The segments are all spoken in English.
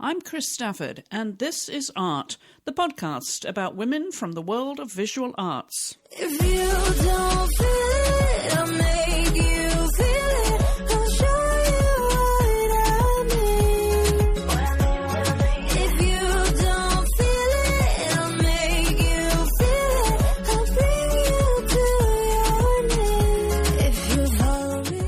I'm Chris Stafford, and this is Art, the podcast about women from the world of visual arts. If you don't feel it, I'll make you feel it. I'll show you what I mean. If you don't feel it, I'll make you feel it. I'll bring you to your knees. If you follow me.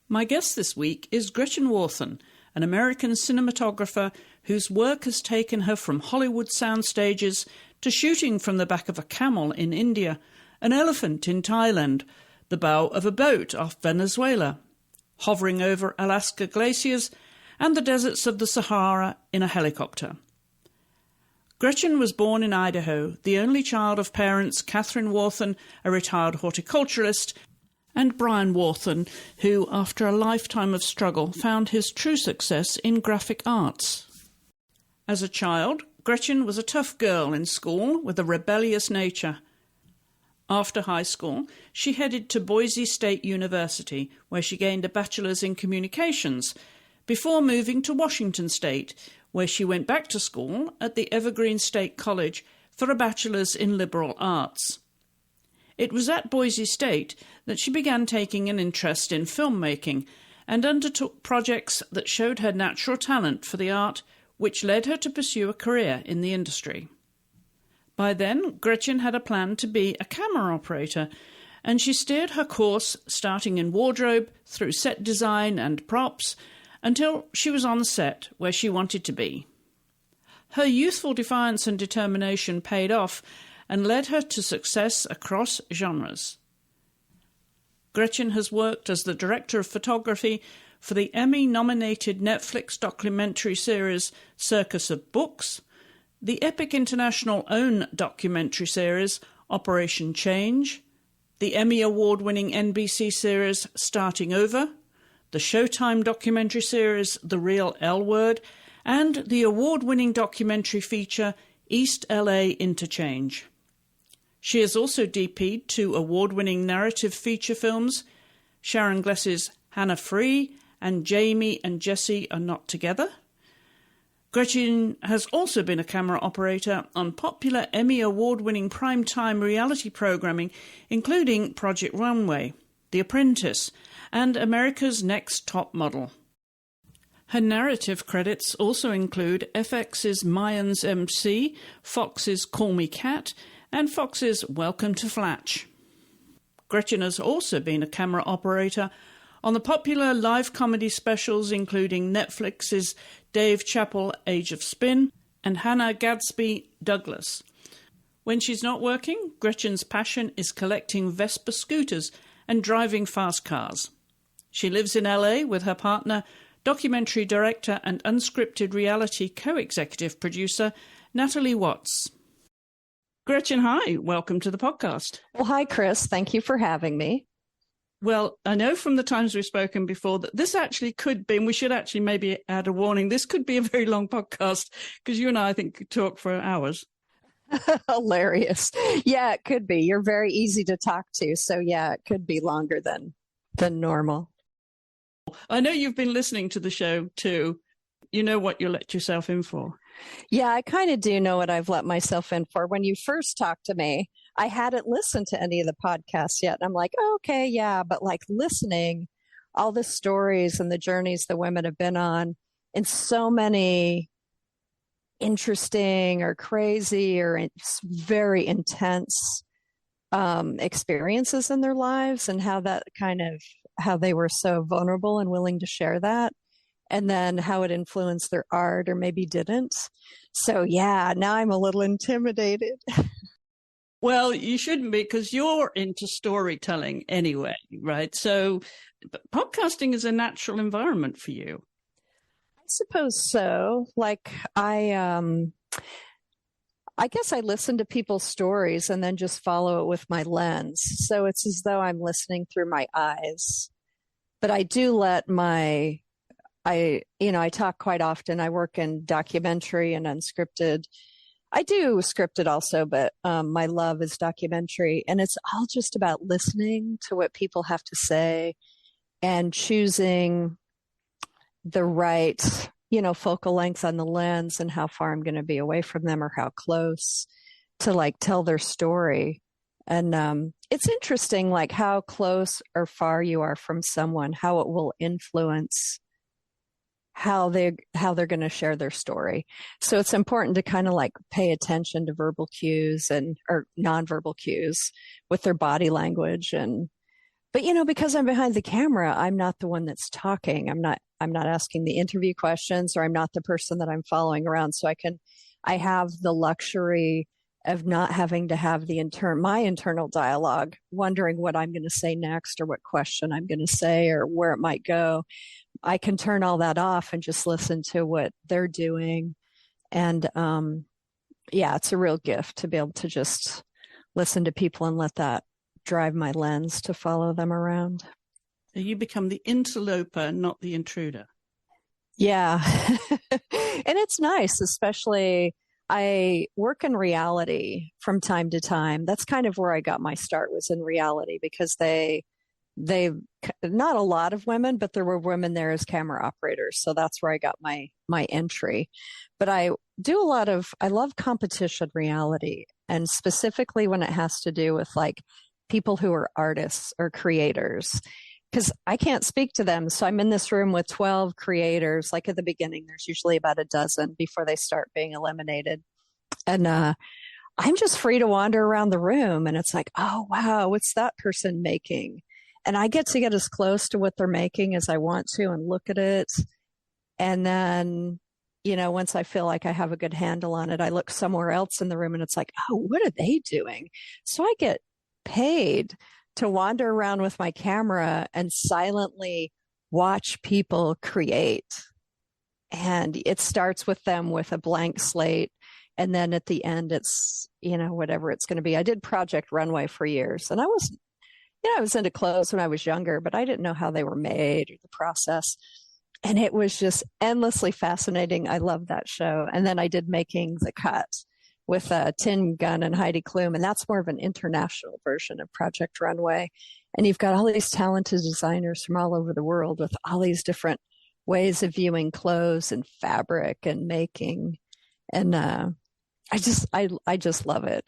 My guest this week is Gretchen Warthen, an American cinematographer whose work has taken her from Hollywood sound stages to shooting from the back of a camel in India, an elephant in Thailand, the bow of a boat off Venezuela, hovering over Alaska glaciers and the deserts of the Sahara in a helicopter. Gretchen was born in Idaho, the only child of parents Catherine Warthen, a retired horticulturalist, and Brian Warthen, who, after a lifetime of struggle, found his true success in graphic arts. As a child, Gretchen was a tough girl in school with a rebellious nature. After high school, she headed to Boise State University, where she gained a bachelor's in communications, before moving to Washington State, where she went back to school at the Evergreen State College for a bachelor's in liberal arts. It was at Boise State that she began taking an interest in filmmaking and undertook projects that showed her natural talent for the art, which led her to pursue a career in the industry. By then, Gretchen had a plan to be a camera operator, and she steered her course, starting in wardrobe, through set design and props, until she was on the set where she wanted to be. Her youthful defiance and determination paid off, and led her to success across genres. Gretchen has worked as the director of photography for the Emmy-nominated Netflix documentary series Circus of Books, the Epic International OWN documentary series Operation Change, the Emmy Award-winning NBC series Starting Over, the Showtime documentary series The Real L Word, and the award-winning documentary feature East LA Interchange. She has also DP'd two award-winning narrative feature films, Sharon Gless's Hannah Free and Jamie and Jesse Are Not Together. Gretchen has also been a camera operator on popular Emmy award-winning primetime reality programming, including Project Runway, The Apprentice, and America's Next Top Model. Her narrative credits also include FX's Mayans MC, Fox's Call Me Cat, and Fox's Welcome to Flatch. Gretchen has also been a camera operator on the popular live comedy specials including Netflix's Dave Chappelle Age of Spin and Hannah Gadsby Douglas. When she's not working, Gretchen's passion is collecting Vespa scooters and driving fast cars. She lives in LA with her partner, documentary director and unscripted reality co-executive producer Natalie Watts. Gretchen, hi. Welcome to the podcast. Well, hi, Chris. Thank you for having me. Well, I know from the times we've spoken before that this actually could be, and we should actually maybe add a warning, this could be a very long podcast because you and I think could talk for hours. Hilarious. Yeah, it could be. You're very easy to talk to. So yeah, it could be longer than normal. I know you've been listening to the show too. You know what you let yourself in for. Yeah, I kind of do know what I've let myself in for. When you first talked to me, I hadn't listened to any of the podcasts yet. I'm like, oh, okay, yeah. But like listening, all the stories and the journeys the women have been on in so many interesting or crazy or very intense experiences in their lives, and how they were so vulnerable and willing to share that. And then how it influenced their art or maybe didn't. So yeah, now I'm a little intimidated. Well, you shouldn't be, because you're into storytelling anyway, right? So podcasting is a natural environment for you. I suppose so. Like I guess I listen to people's stories and then just follow it with my lens. So it's as though I'm listening through my eyes. But I do let I talk quite often. I work in documentary and unscripted. I do scripted also, but my love is documentary. And it's all just about listening to what people have to say and choosing the right, focal length on the lens and how far I'm going to be away from them or how close to like tell their story. And it's interesting, like how close or far you are from someone, how it will influence how they're going to share their story. So it's important to kind of like pay attention to verbal cues or nonverbal cues with their body language. But because I'm behind the camera, I'm not the one that's talking. I'm not asking the interview questions, or I'm not the person that I'm following around. So I have the luxury of not having to have my internal dialogue, wondering what I'm going to say next or what question I'm going to say or where it might go. I can turn all that off and just listen to what they're doing. And it's a real gift to be able to just listen to people and let that drive my lens to follow them around. You become the interloper, not the intruder. Yeah. And it's nice, especially I work in reality from time to time. That's kind of where I got my start, was in reality, because they not a lot of women, but there were women there as camera operators. So that's where I got my entry. But I love competition reality, and specifically when it has to do with like people who are artists or creators, because I can't speak to them. So I'm in this room with 12 creators. Like at the beginning, there's usually about a dozen before they start being eliminated. And I'm just free to wander around the room. And it's like, oh, wow, what's that person making? And I get as close to what they're making as I want to and look at it. And then, once I feel like I have a good handle on it, I look somewhere else in the room and it's like, oh, what are they doing? So I get paid to wander around with my camera and silently watch people create. And it starts with them with a blank slate. And then at the end, it's, whatever it's going to be. I did Project Runway for years, and I was into clothes when I was younger, but I didn't know how they were made or the process. And it was just endlessly fascinating. I loved that show. And then I did Making the Cut with Tim Gunn and Heidi Klum. And that's more of an international version of Project Runway. And you've got all these talented designers from all over the world with all these different ways of viewing clothes and fabric and making. And I just love it.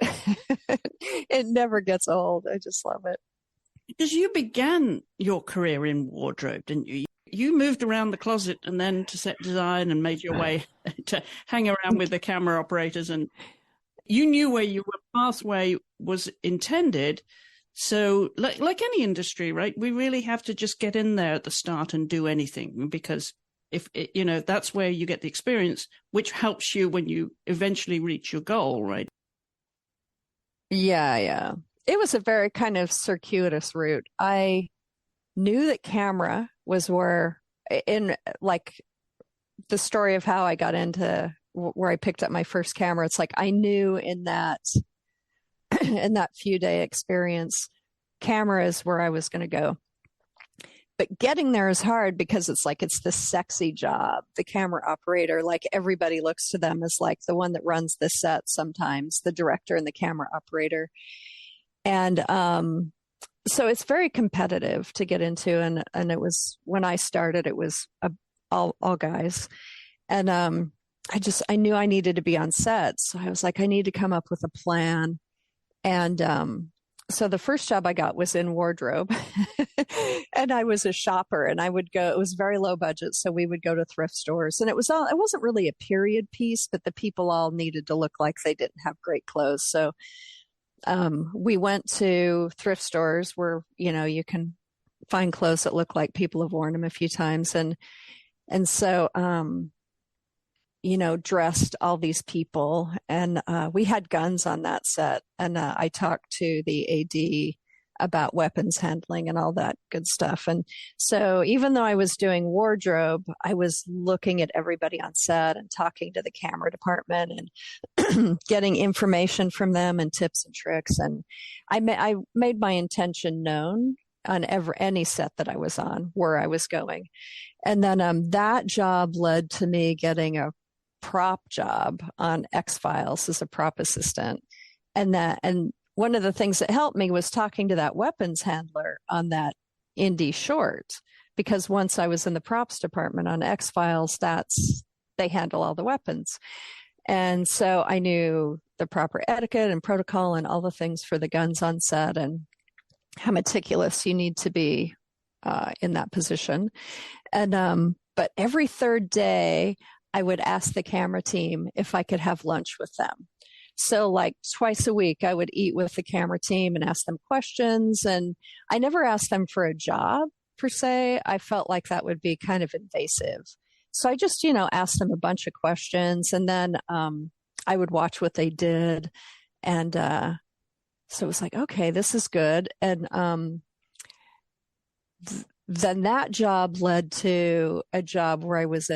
It never gets old. I just love it. Because you began your career in wardrobe, didn't you? You moved around the closet and then to set design and made your way to hang around with the camera operators, and you knew where your pathway was intended. So like any industry, right? We really have to just get in there at the start and do anything, because if that's where you get the experience, which helps you when you eventually reach your goal, right? Yeah. It was a very kind of circuitous route. I knew that camera was where, in like the story of how I got into where I picked up my first camera, it's like I knew in that few day experience, camera is where I was going to go. But getting there is hard, because it's the sexy job, the camera operator. Like everybody looks to them as like the one that runs the set sometimes, the director and the camera operator. And so it's very competitive to get into. And it was, when I started, it was all guys. And I knew I needed to be on set. So I was like, I need to come up with a plan. And so the first job I got was in wardrobe. And I was a shopper, and I would go, it was very low budget. So we would go to thrift stores, and it wasn't really a period piece, but the people all needed to look like they didn't have great clothes. So we went to thrift stores where, you can find clothes that look like people have worn them a few times. And so, dressed all these people, and we had guns on that set. And I talked to the AD about weapons handling and all that good stuff. And so even though I was doing wardrobe, I was looking at everybody on set and talking to the camera department and getting information from them and tips and tricks. And I made my intention known on any set that I was on, where I was going. And then that job led to me getting a prop job on X-Files as a prop assistant. And one of the things that helped me was talking to that weapons handler on that indie short, because once I was in the props department on X-Files, that's they handle all the weapons. And so I knew the proper etiquette and protocol and all the things for the guns on set and how meticulous you need to be in that position. And but every third day, I would ask the camera team if I could have lunch with them. So like twice a week, I would eat with the camera team and ask them questions. And I never asked them for a job per se. I felt like that would be kind of invasive. So I just, asked them a bunch of questions, and then I would watch what they did. And so it was like, okay, this is good. And then that job led to a job where I was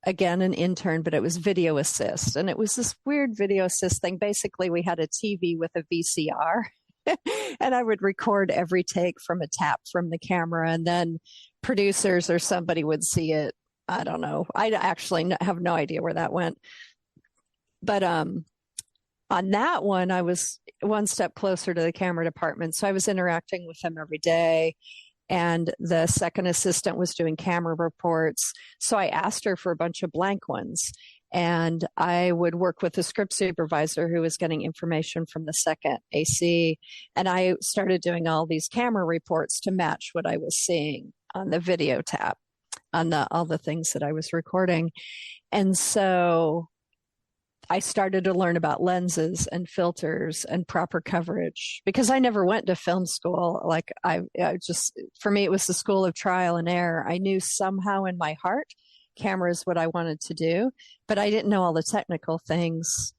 again, an intern, but it was video assist. And it was this weird video assist thing. Basically, we had a TV with a VCR and I would record every take from a tap from the camera, and then producers or somebody would see it. I don't know. I actually have no idea where that went. But on that one, I was one step closer to the camera department. So I was interacting with them every day. And the second assistant was doing camera reports. So I asked her for a bunch of blank ones. And I would work with the script supervisor who was getting information from the second AC. And I started doing all these camera reports to match what I was seeing on the video tap, on all the things that I was recording. And so I started to learn about lenses and filters and proper coverage, because I never went to film school. Like I just, for me, it was the school of trial and error. I knew somehow in my heart, camera is what I wanted to do, but I didn't know all the technical things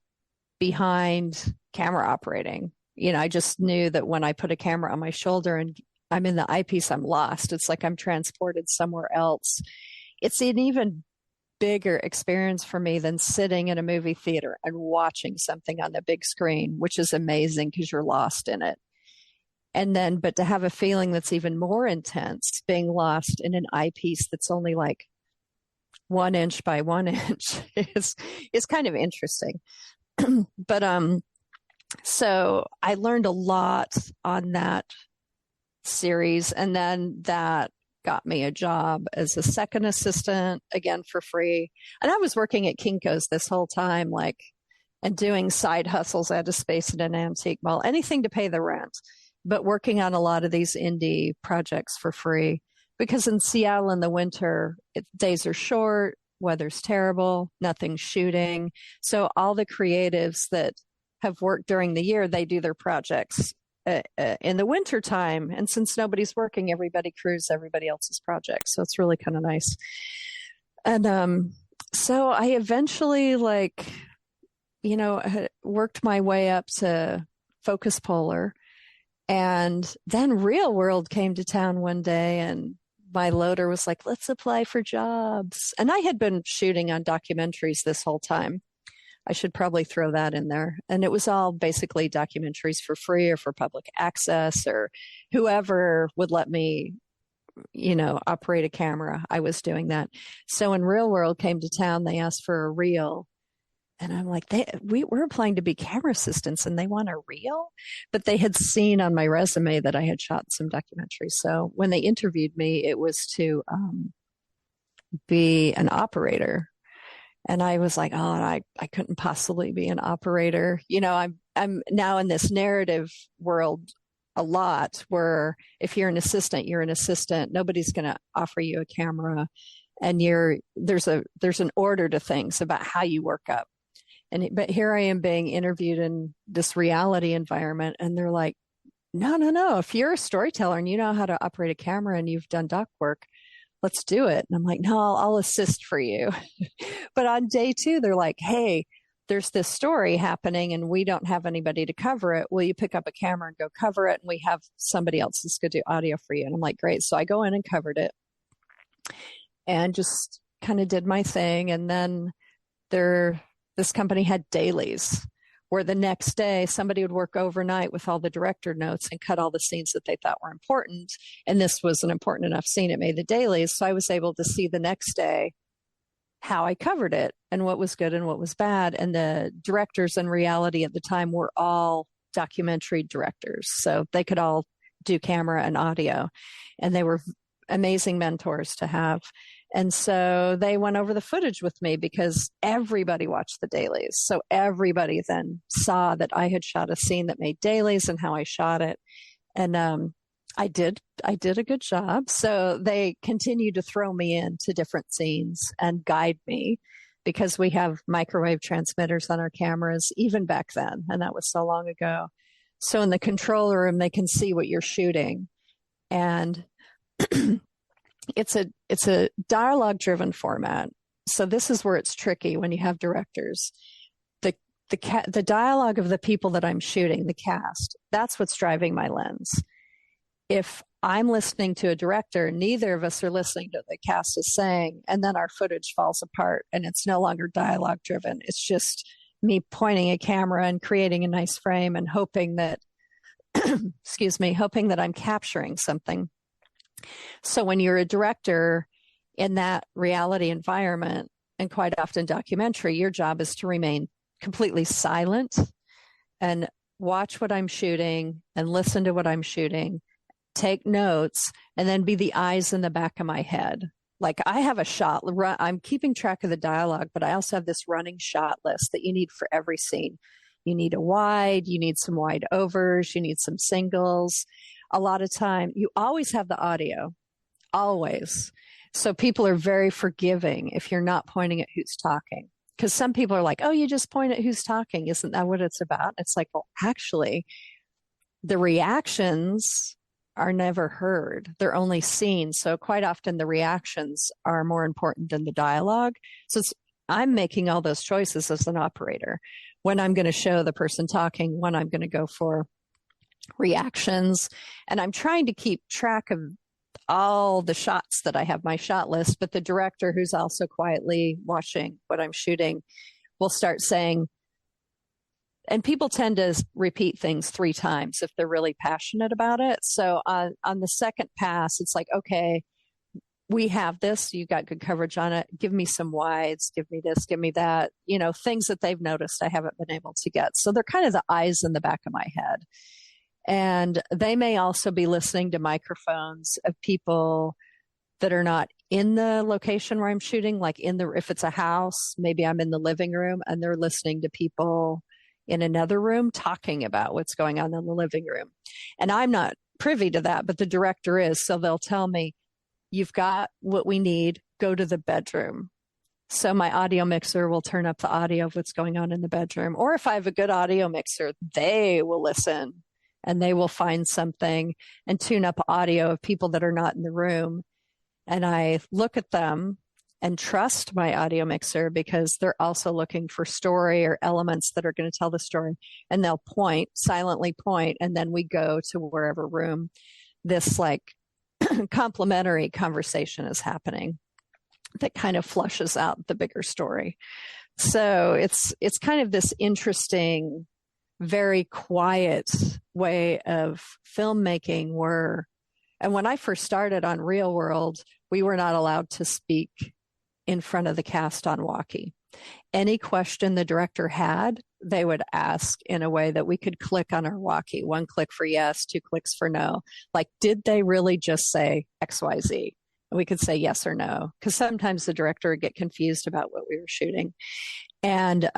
behind camera operating. I just knew that when I put a camera on my shoulder and I'm in the eyepiece, I'm lost. It's like I'm transported somewhere else. It's an even bigger experience for me than sitting in a movie theater and watching something on the big screen, which is amazing because you're lost in it. And then, but to have a feeling that's even more intense, being lost in an eyepiece that's only like 1 inch by 1 inch is kind of interesting. But so I learned a lot on that series, and then that got me a job as a second assistant, again for free. And I was working at Kinko's this whole time, and doing side hustles. I had a space at an antique mall, anything to pay the rent, but working on a lot of these indie projects for free. Because in Seattle in the winter, days are short, weather's terrible, nothing's shooting. So all the creatives that have worked during the year, they do their projects in the winter time. And since nobody's working, everybody crews everybody else's projects. So it's really kind of nice. And so I eventually worked my way up to Focus Polar. And then Real World came to town one day, and my loader was like, let's apply for jobs. And I had been shooting on documentaries this whole time. I should probably throw that in there. And it was all basically documentaries for free or for public access, or whoever would let me, operate a camera. I was doing that. So when Real World came to town, they asked for a reel. And I'm like, we're applying to be camera assistants and they want a reel? But they had seen on my resume that I had shot some documentaries. So when they interviewed me, it was to be an operator. And I was like, I couldn't possibly be an operator. I'm now in this narrative world a lot where if you're an assistant, you're an assistant. Nobody's going to offer you a camera. And there's an order to things about how you work up. But here I am being interviewed in this reality environment, and they're like, no. If you're a storyteller and you know how to operate a camera and you've done doc work, let's do it. And I'm like, no, I'll assist for you. But on day 2, they're like, hey, there's this story happening and we don't have anybody to cover it. Will you pick up a camera and go cover it? And we have somebody else that's going to do audio for you. And I'm like, great. So I go in and covered it and just kind of did my thing. And then this company had dailies where the next day somebody would work overnight with all the director notes and cut all the scenes that they thought were important. And this was an important enough scene. It made the dailies. So I was able to see the next day how I covered it and what was good and what was bad. And the directors in reality at the time were all documentary directors. So they could all do camera and audio. And they were amazing mentors to have. And so they went over the footage with me because everybody watched the dailies. So everybody then saw that I had shot a scene that made dailies and how I shot it. And I did a good job. So they continued to throw me into different scenes and guide me because we have microwave transmitters on our cameras even back then. And that was so long ago. So in the control room, they can see what you're shooting. And it's a dialogue driven format. So this is where it's tricky when you have directors. The dialogue of the people that I'm shooting, the cast, that's what's driving my lens. If I'm listening to a director, neither of us are listening to what the cast is saying, and then our footage falls apart and it's no longer dialogue driven. It's just me pointing a camera and creating a nice frame and hoping that hoping that I'm capturing something. So when you're a director in that reality environment, and quite often documentary, your job is to remain completely silent and watch what I'm shooting and listen to what I'm shooting, take notes, and then be the eyes in the back of my head. Like I have a shot, I'm keeping track of the dialogue, but I also have this running shot list that you need for every scene. You need a wide, you need some wide overs, you need some singles. A lot of time, you always have the audio, always. So people are very forgiving if you're not pointing at who's talking. Because some people are like, oh, you just point at who's talking. Isn't that what it's about? It's like, well, actually, the reactions are never heard. They're only seen. So quite often the reactions are more important than the dialogue. So I'm making all those choices as an operator. When I'm going to show the person talking, when I'm going to go for reactions. And I'm trying to keep track of all the shots that I have, my shot list, but the director who's also quietly watching what I'm shooting will start saying, and people tend to repeat things 3 times if they're really passionate about it. So on the second pass, it's like, okay, we have this, you got good coverage on it. Give me some wides, give me this, give me that, things that they've noticed I haven't been able to get. So they're kind of the eyes in the back of my head. And they may also be listening to microphones of people that are not in the location where I'm shooting, like if it's a house, maybe I'm in the living room and they're listening to people in another room talking about what's going on in the living room. And I'm not privy to that, but the director is. So they'll tell me, you've got what we need, go to the bedroom. So my audio mixer will turn up the audio of what's going on in the bedroom. Or if I have a good audio mixer, they will listen. And they will find something and tune up audio of people that are not in the room. And I look at them and trust my audio mixer because they're also looking for story or elements that are going to tell the story. And they'll silently point, and then we go to wherever room this like complementary conversation is happening that kind of flushes out the bigger story. So it's kind of this interesting, very quiet way of filmmaking and when I first started on Real World, we were not allowed to speak in front of the cast on walkie. Any question the director had, they would ask in a way that we could click on our walkie. 1 click for yes, 2 clicks for no. Like, did they really just say XYZ? And we could say yes or no, because sometimes the director would get confused about what we were shooting. And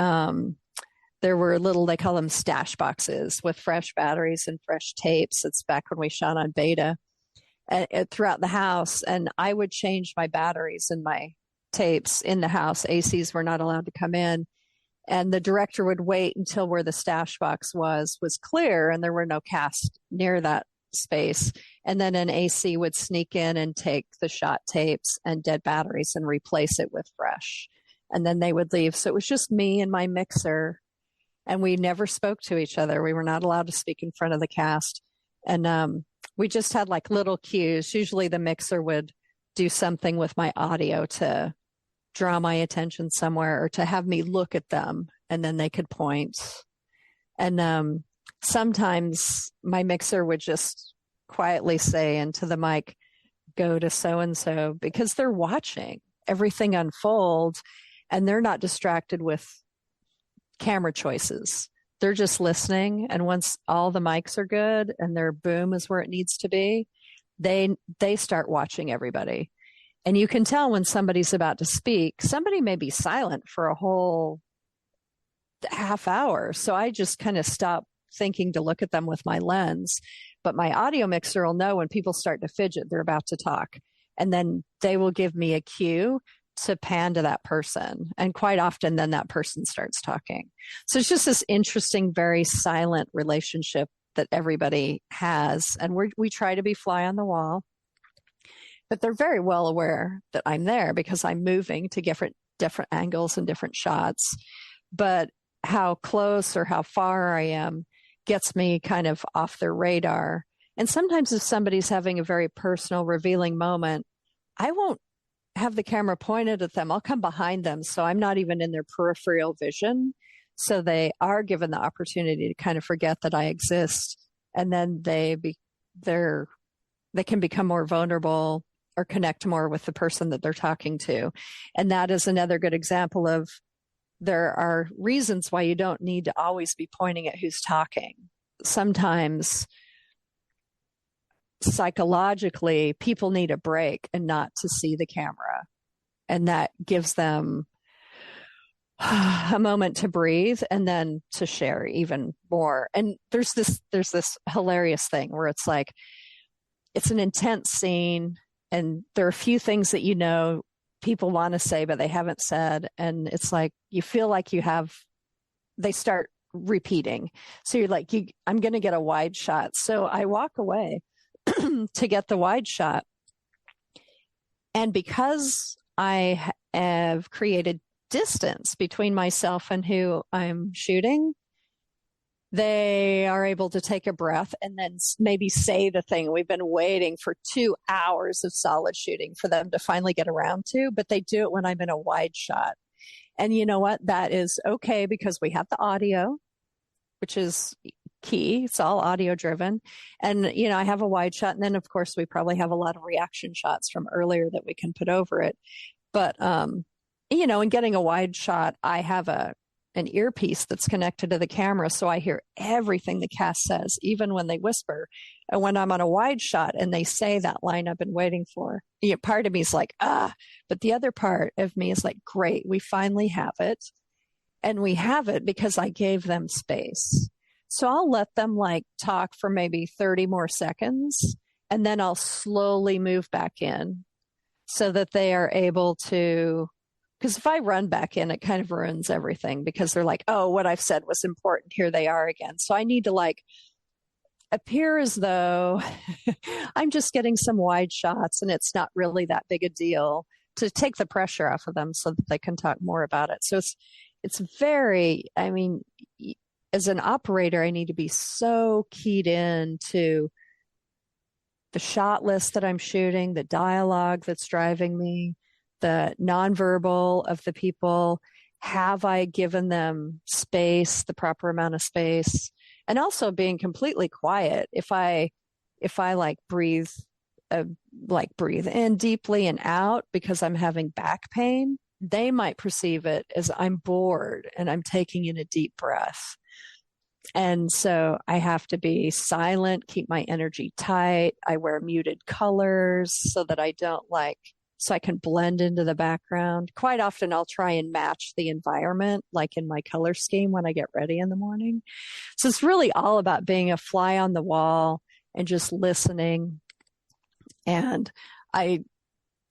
there were they call them stash boxes with fresh batteries and fresh tapes. It's back when we shot on beta throughout the house. And I would change my batteries and my tapes in the house. ACs were not allowed to come in. And the director would wait until where the stash box was clear and there were no cast near that space. And then an AC would sneak in and take the shot tapes and dead batteries and replace it with fresh. And then they would leave. So it was just me and my mixer. And we never spoke to each other. We were not allowed to speak in front of the cast. And we just had like little cues. Usually the mixer would do something with my audio to draw my attention somewhere or to have me look at them, and then they could point. And sometimes my mixer would just quietly say into the mic, go to so-and-so, because they're watching everything unfold and they're not distracted with camera choices. They're just listening. And once all the mics are good and their boom is where it needs to be, they start watching everybody. And you can tell when somebody's about to speak. Somebody may be silent for a whole half hour. So I just kind of stop thinking to look at them with my lens. But my audio mixer will know when people start to fidget, they're about to talk. And then they will give me a cue to pan to that person. And quite often, then that person starts talking. So it's just this interesting, very silent relationship that everybody has. And we try to be fly on the wall. But they're very well aware that I'm there because I'm moving to different angles and different shots. But how close or how far I am gets me kind of off their radar. And sometimes if somebody's having a very personal, revealing moment, I won't have the camera pointed at them. I'll come behind them. So I'm not even in their peripheral vision. So they are given the opportunity to kind of forget that I exist. And then they can become more vulnerable or connect more with the person that they're talking to. And that is another good example of there are reasons why you don't need to always be pointing at who's talking. Sometimes psychologically, people need a break and not to see the camera. And that gives them a moment to breathe and then to share even more. And there's this hilarious thing where it's like, it's an intense scene. And there are a few things that people want to say, but they haven't said. And it's like, you feel like they start repeating. So you're like, I'm going to get a wide shot. So I walk away to get the wide shot. And because I have created distance between myself and who I'm shooting, they are able to take a breath and then maybe say the thing we've been waiting for 2 hours of solid shooting for them to finally get around to, but they do it when I'm in a wide shot. And you know what? That is okay because we have the audio, which is key. It's all audio driven. And, I have a wide shot. And then of course we probably have a lot of reaction shots from earlier that we can put over it. But, in getting a wide shot, I have an earpiece that's connected to the camera. So I hear everything the cast says, even when they whisper. And when I'm on a wide shot and they say that line I've been waiting for, part of me is like, but the other part of me is like, great, we finally have it. And we have it because I gave them space. So I'll let them talk for maybe 30 more seconds. And then I'll slowly move back in so that they are able to. Because if I run back in, it kind of ruins everything because they're like, oh, what I've said was important. Here they are again. So I need to appear as though I'm just getting some wide shots and it's not really that big a deal to take the pressure off of them so that they can talk more about it. So it's very, as an operator, I need to be so keyed in to the shot list that I'm shooting, the dialogue that's driving me, the nonverbal of the people. Have I given them space, the proper amount of space? And also being completely quiet. If I breathe in deeply and out because I'm having back pain, they might perceive it as I'm bored and I'm taking in a deep breath. And so I have to be silent, keep my energy tight. I wear muted colors so that I don't so I can blend into the background. Quite often I'll try and match the environment, like in my color scheme when I get ready in the morning. So it's really all about being a fly on the wall and just listening. And I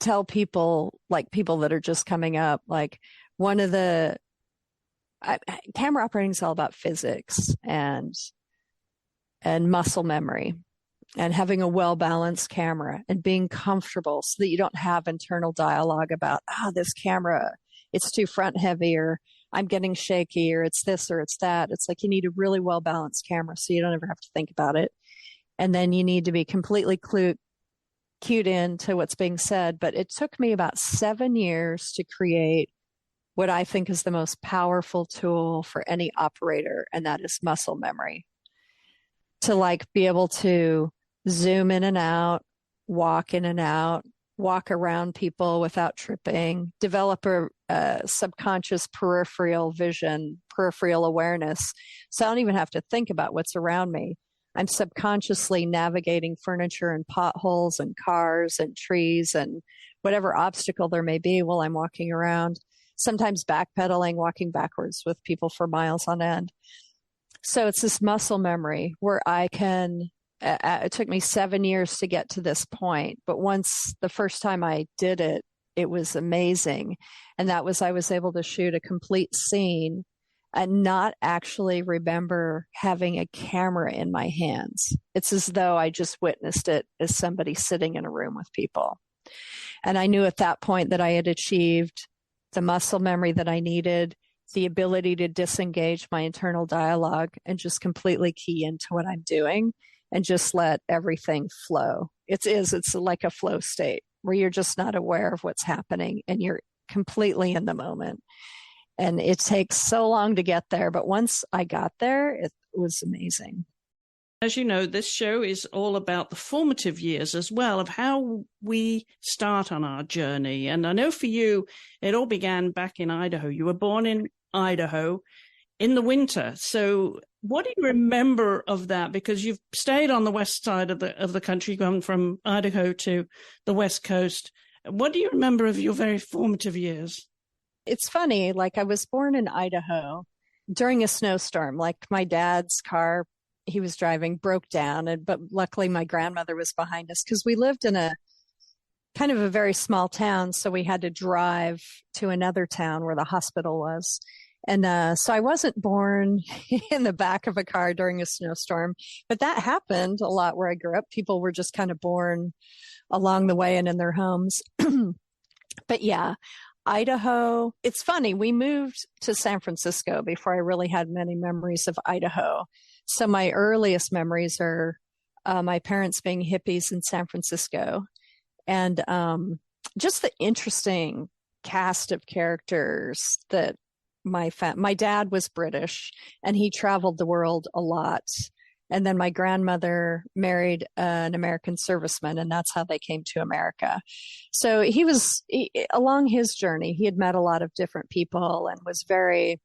tell people, people that are just coming up, one of the camera operating is all about physics and muscle memory. And having a well-balanced camera and being comfortable so that you don't have internal dialogue about, this camera, it's too front heavy, or I'm getting shaky, or it's this or it's that. It's like you need a really well-balanced camera so you don't ever have to think about it. And then you need to be completely cued in to what's being said. But it took me about 7 years to create what I think is the most powerful tool for any operator, and that is muscle memory. To be able to zoom in and out, walk in and out, walk around people without tripping, develop a subconscious peripheral vision, peripheral awareness. So I don't even have to think about what's around me. I'm subconsciously navigating furniture and potholes and cars and trees and whatever obstacle there may be while I'm walking around, sometimes backpedaling, walking backwards with people for miles on end. So it's this muscle memory where I can, it took me 7 years to get to this point. But once the first time I did it, it was amazing. And that was, I was able to shoot a complete scene and not actually remember having a camera in my hands. It's as though I just witnessed it as somebody sitting in a room with people. And I knew at that point that I had achieved the muscle memory that I needed, the ability to disengage my internal dialogue and just completely key into what I'm doing and just let everything flow. It's like a flow state where you're just not aware of what's happening and you're completely in the moment. And it takes so long to get there, but once I got there, it was amazing. As you know, this show is all about the formative years as well, of how we start on our journey. And I know for you, it all began back in Idaho. You were born in Idaho in the winter. So what do you remember of that? Because you've stayed on the west side of the country, gone from Idaho to the West Coast. What do you remember of your very formative years? It's funny, like I was born in Idaho during a snowstorm. Like my dad's car he was driving broke down, but luckily my grandmother was behind us because we lived in a kind of a very small town, so we had to drive to another town where the hospital was. And so I wasn't born in the back of a car during a snowstorm, but that happened a lot where I grew up. People were just kind of born along the way and in their homes. But yeah, Idaho, it's funny. We moved to San Francisco before I really had many memories of Idaho. So my earliest memories are my parents being hippies in San Francisco, and just the interesting cast of characters that my dad was British and he traveled the world a lot. And then my grandmother married an American serviceman, and that's how they came to America. So along his journey, he had met a lot of different people and was very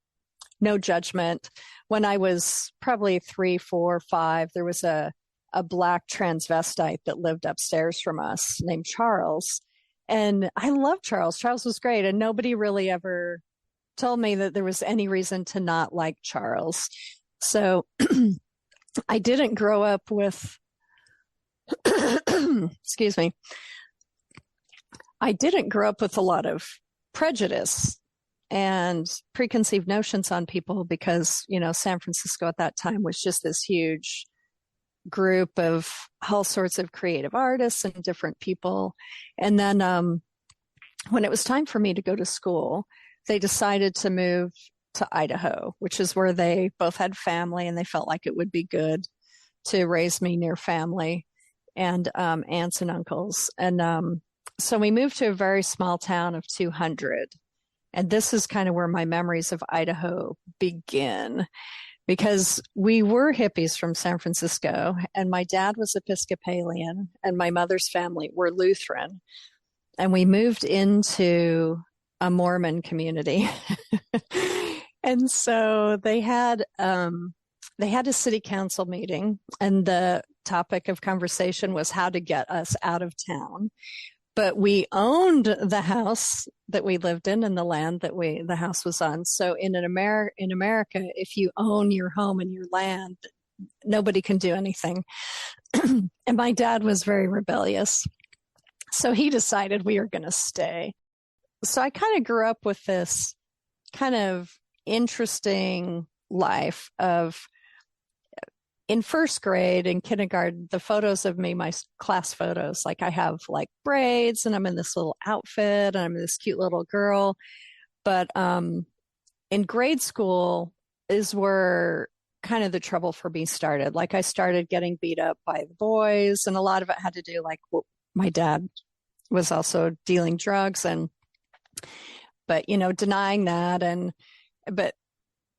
no judgment. When I was probably 3, 4, 5, there was a black transvestite that lived upstairs from us named Charles. And I loved Charles. Charles was great. And nobody really ever told me that there was any reason to not like Charles. So I didn't grow up with, excuse me, I didn't grow up with a lot of prejudice and preconceived notions on people because, San Francisco at that time was just this huge group of all sorts of creative artists and different people. And then when it was time for me to go to school, they decided to move to Idaho, which is where they both had family, and they felt like it would be good to raise me near family and aunts and uncles. And so we moved to a very small town of 200. And this is kind of where my memories of Idaho begin, because we were hippies from San Francisco, and my dad was Episcopalian and my mother's family were Lutheran. And we moved into a Mormon community. And so they had a city council meeting, and the topic of conversation was how to get us out of town. But we owned the house that we lived in and the land that the house was on. So in America, if you own your home and your land, nobody can do anything. And my dad was very rebellious. So he decided we were going to stay. So I kind of grew up with this kind of interesting life of, in first grade and kindergarten, the photos of me, my class photos, like I have like braids and I'm in this little outfit and I'm this cute little girl. But in grade school is where kind of the trouble for me started. Like I started getting beat up by the boys, and a lot of it had to do, like, my dad was also dealing drugs, but denying that, but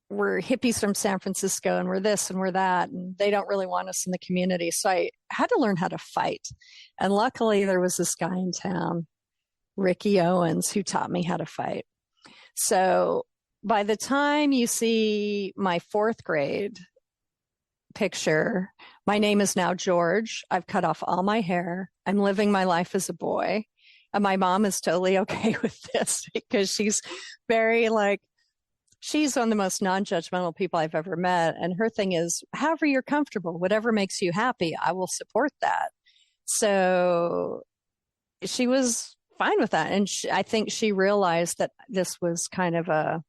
we're hippies from San Francisco and we're this and we're that, and they don't really want us in the community. So I had to learn how to fight. And luckily there was this guy in town, Ricky Owens, who taught me how to fight. So by the time you see my 4th grade picture, my name is now George. I've cut off all my hair. I'm living my life as a boy. And my mom is totally okay with this because she's very like, she's one of the most non-judgmental people I've ever met. And her thing is, however you're comfortable, whatever makes you happy, I will support that. So she was fine with that. And I think she realized that this was kind of a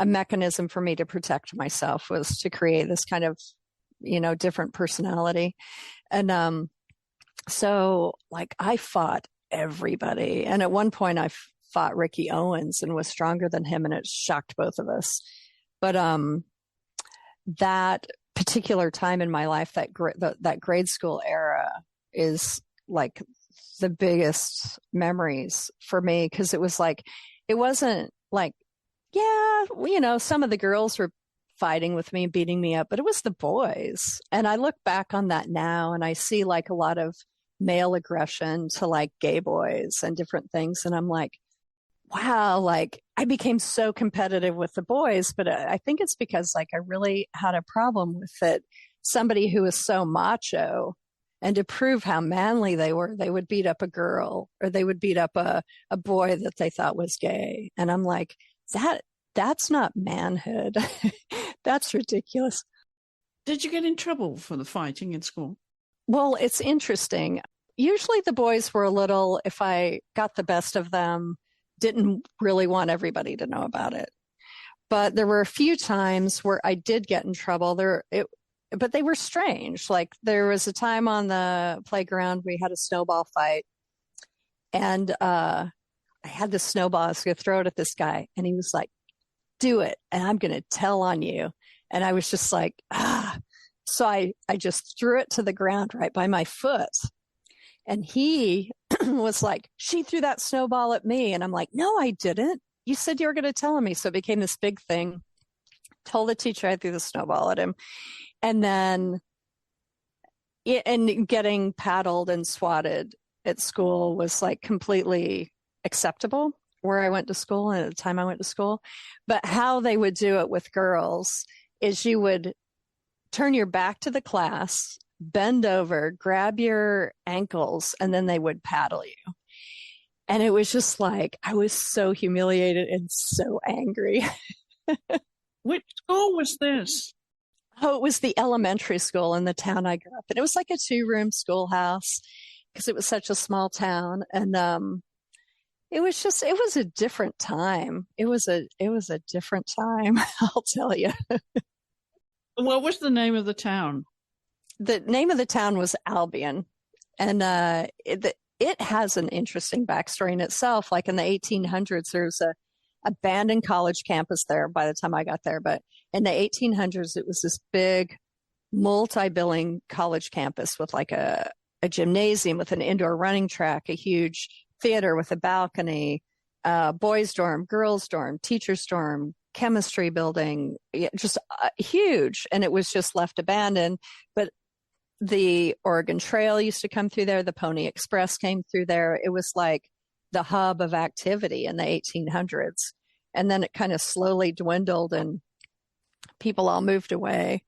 mechanism for me to protect myself, was to create this kind of, different personality. And so like I fought everybody. And at one point I fought Ricky Owens and was stronger than him, and it shocked both of us. But that particular time in my life, that grade school era, is like the biggest memories for me, because it wasn't like, yeah, some of the girls were fighting with me, beating me up, but it was the boys. And I look back on that now and I see like a lot of male aggression to like gay boys and different things. And I'm like, wow, like I became so competitive with the boys, but I think it's because like I really had a problem with it. Somebody who was so macho, and to prove how manly they were, they would beat up a girl, or they would beat up a boy that they thought was gay. And I'm like, that's not manhood. That's ridiculous. Did you get in trouble for the fighting in school? Well, it's interesting. Usually the boys were a little, if I got the best of them, didn't really want everybody to know about it. But there were a few times where I did get in trouble. But they were strange. Like there was a time on the playground, we had a snowball fight. And I had the snowball, I was going to throw it at this guy. And he was like, do it, and I'm going to tell on you. And I was just like, So I just threw it to the ground right by my foot. And he was like, she threw that snowball at me. And I'm like, no, I didn't. You said you were going to tell on me. So it became this big thing. Told the teacher I threw the snowball at him. And then getting paddled and swatted at school was like completely acceptable where I went to school and at the time I went to school. But how they would do it with girls is you would turn your back to the class, bend over, grab your ankles, and then they would paddle you. And it was just like, I was so humiliated and so angry. Which school was this? Oh, it was the elementary school in the town I grew up in. It was like a 2-room schoolhouse because it was such a small town. And it was a different time. It was a different time, I'll tell you. What was the name of the town? The name of the town was Albion. And it has an interesting backstory in itself. Like in the 1800s, there was a abandoned college campus there by the time I got there. But in the 1800s, it was this big multi-building college campus with like a gymnasium with an indoor running track, a huge theater with a balcony, boys' dorm, girls' dorm, teachers' dorm, chemistry building, just huge. And it was just left abandoned. But the Oregon Trail used to come through there. The Pony Express came through there. It was like the hub of activity in the 1800s. And then it kind of slowly dwindled and people all moved away.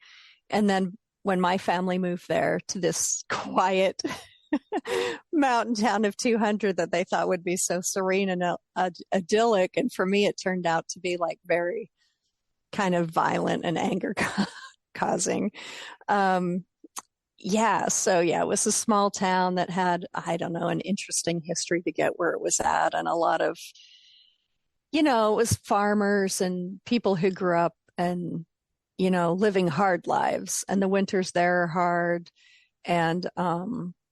And then when my family moved there to this quiet mountain town of 200 that they thought would be so serene and idyllic. And for me, it turned out to be like very kind of violent and anger causing. So it was a small town that had, I don't know, an interesting history to get where it was at. And a lot of, it was farmers and people who grew up and, living hard lives, and the winters there are hard. And,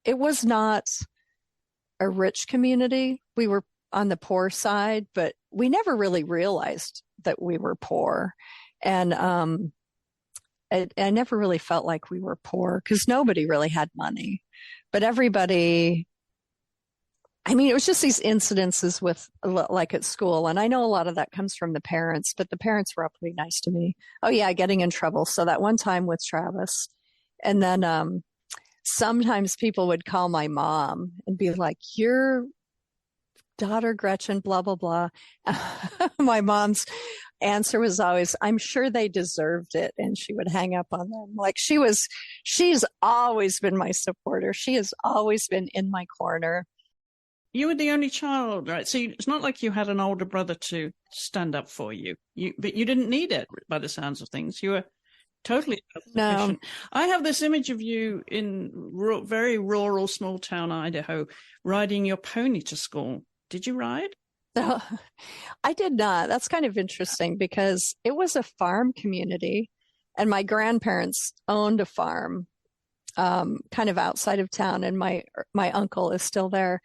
it was not a rich community. We were on the poor side, but we never really realized that we were poor. And I never really felt like we were poor because nobody really had money. But everybody, it was just these incidences with like at school. And I know a lot of that comes from the parents, but the parents were all pretty nice to me. Oh, yeah, getting in trouble. So that one time with Travis. And then sometimes people would call my mom and be like, your daughter, Gretchen, blah, blah, blah. My mom's answer was always, I'm sure they deserved it. And she would hang up on them. Like she's always been my supporter. She has always been in my corner. You were the only child, right? So it's not like you had an older brother to stand up for you. But you didn't need it by the sounds of things. You were totally No. self-sufficient. I have this image of you in very rural, small town Idaho, riding your pony to school. Did you ride? No, I did not. That's kind of interesting because it was a farm community, and my grandparents owned a farm, kind of outside of town, and my uncle is still there.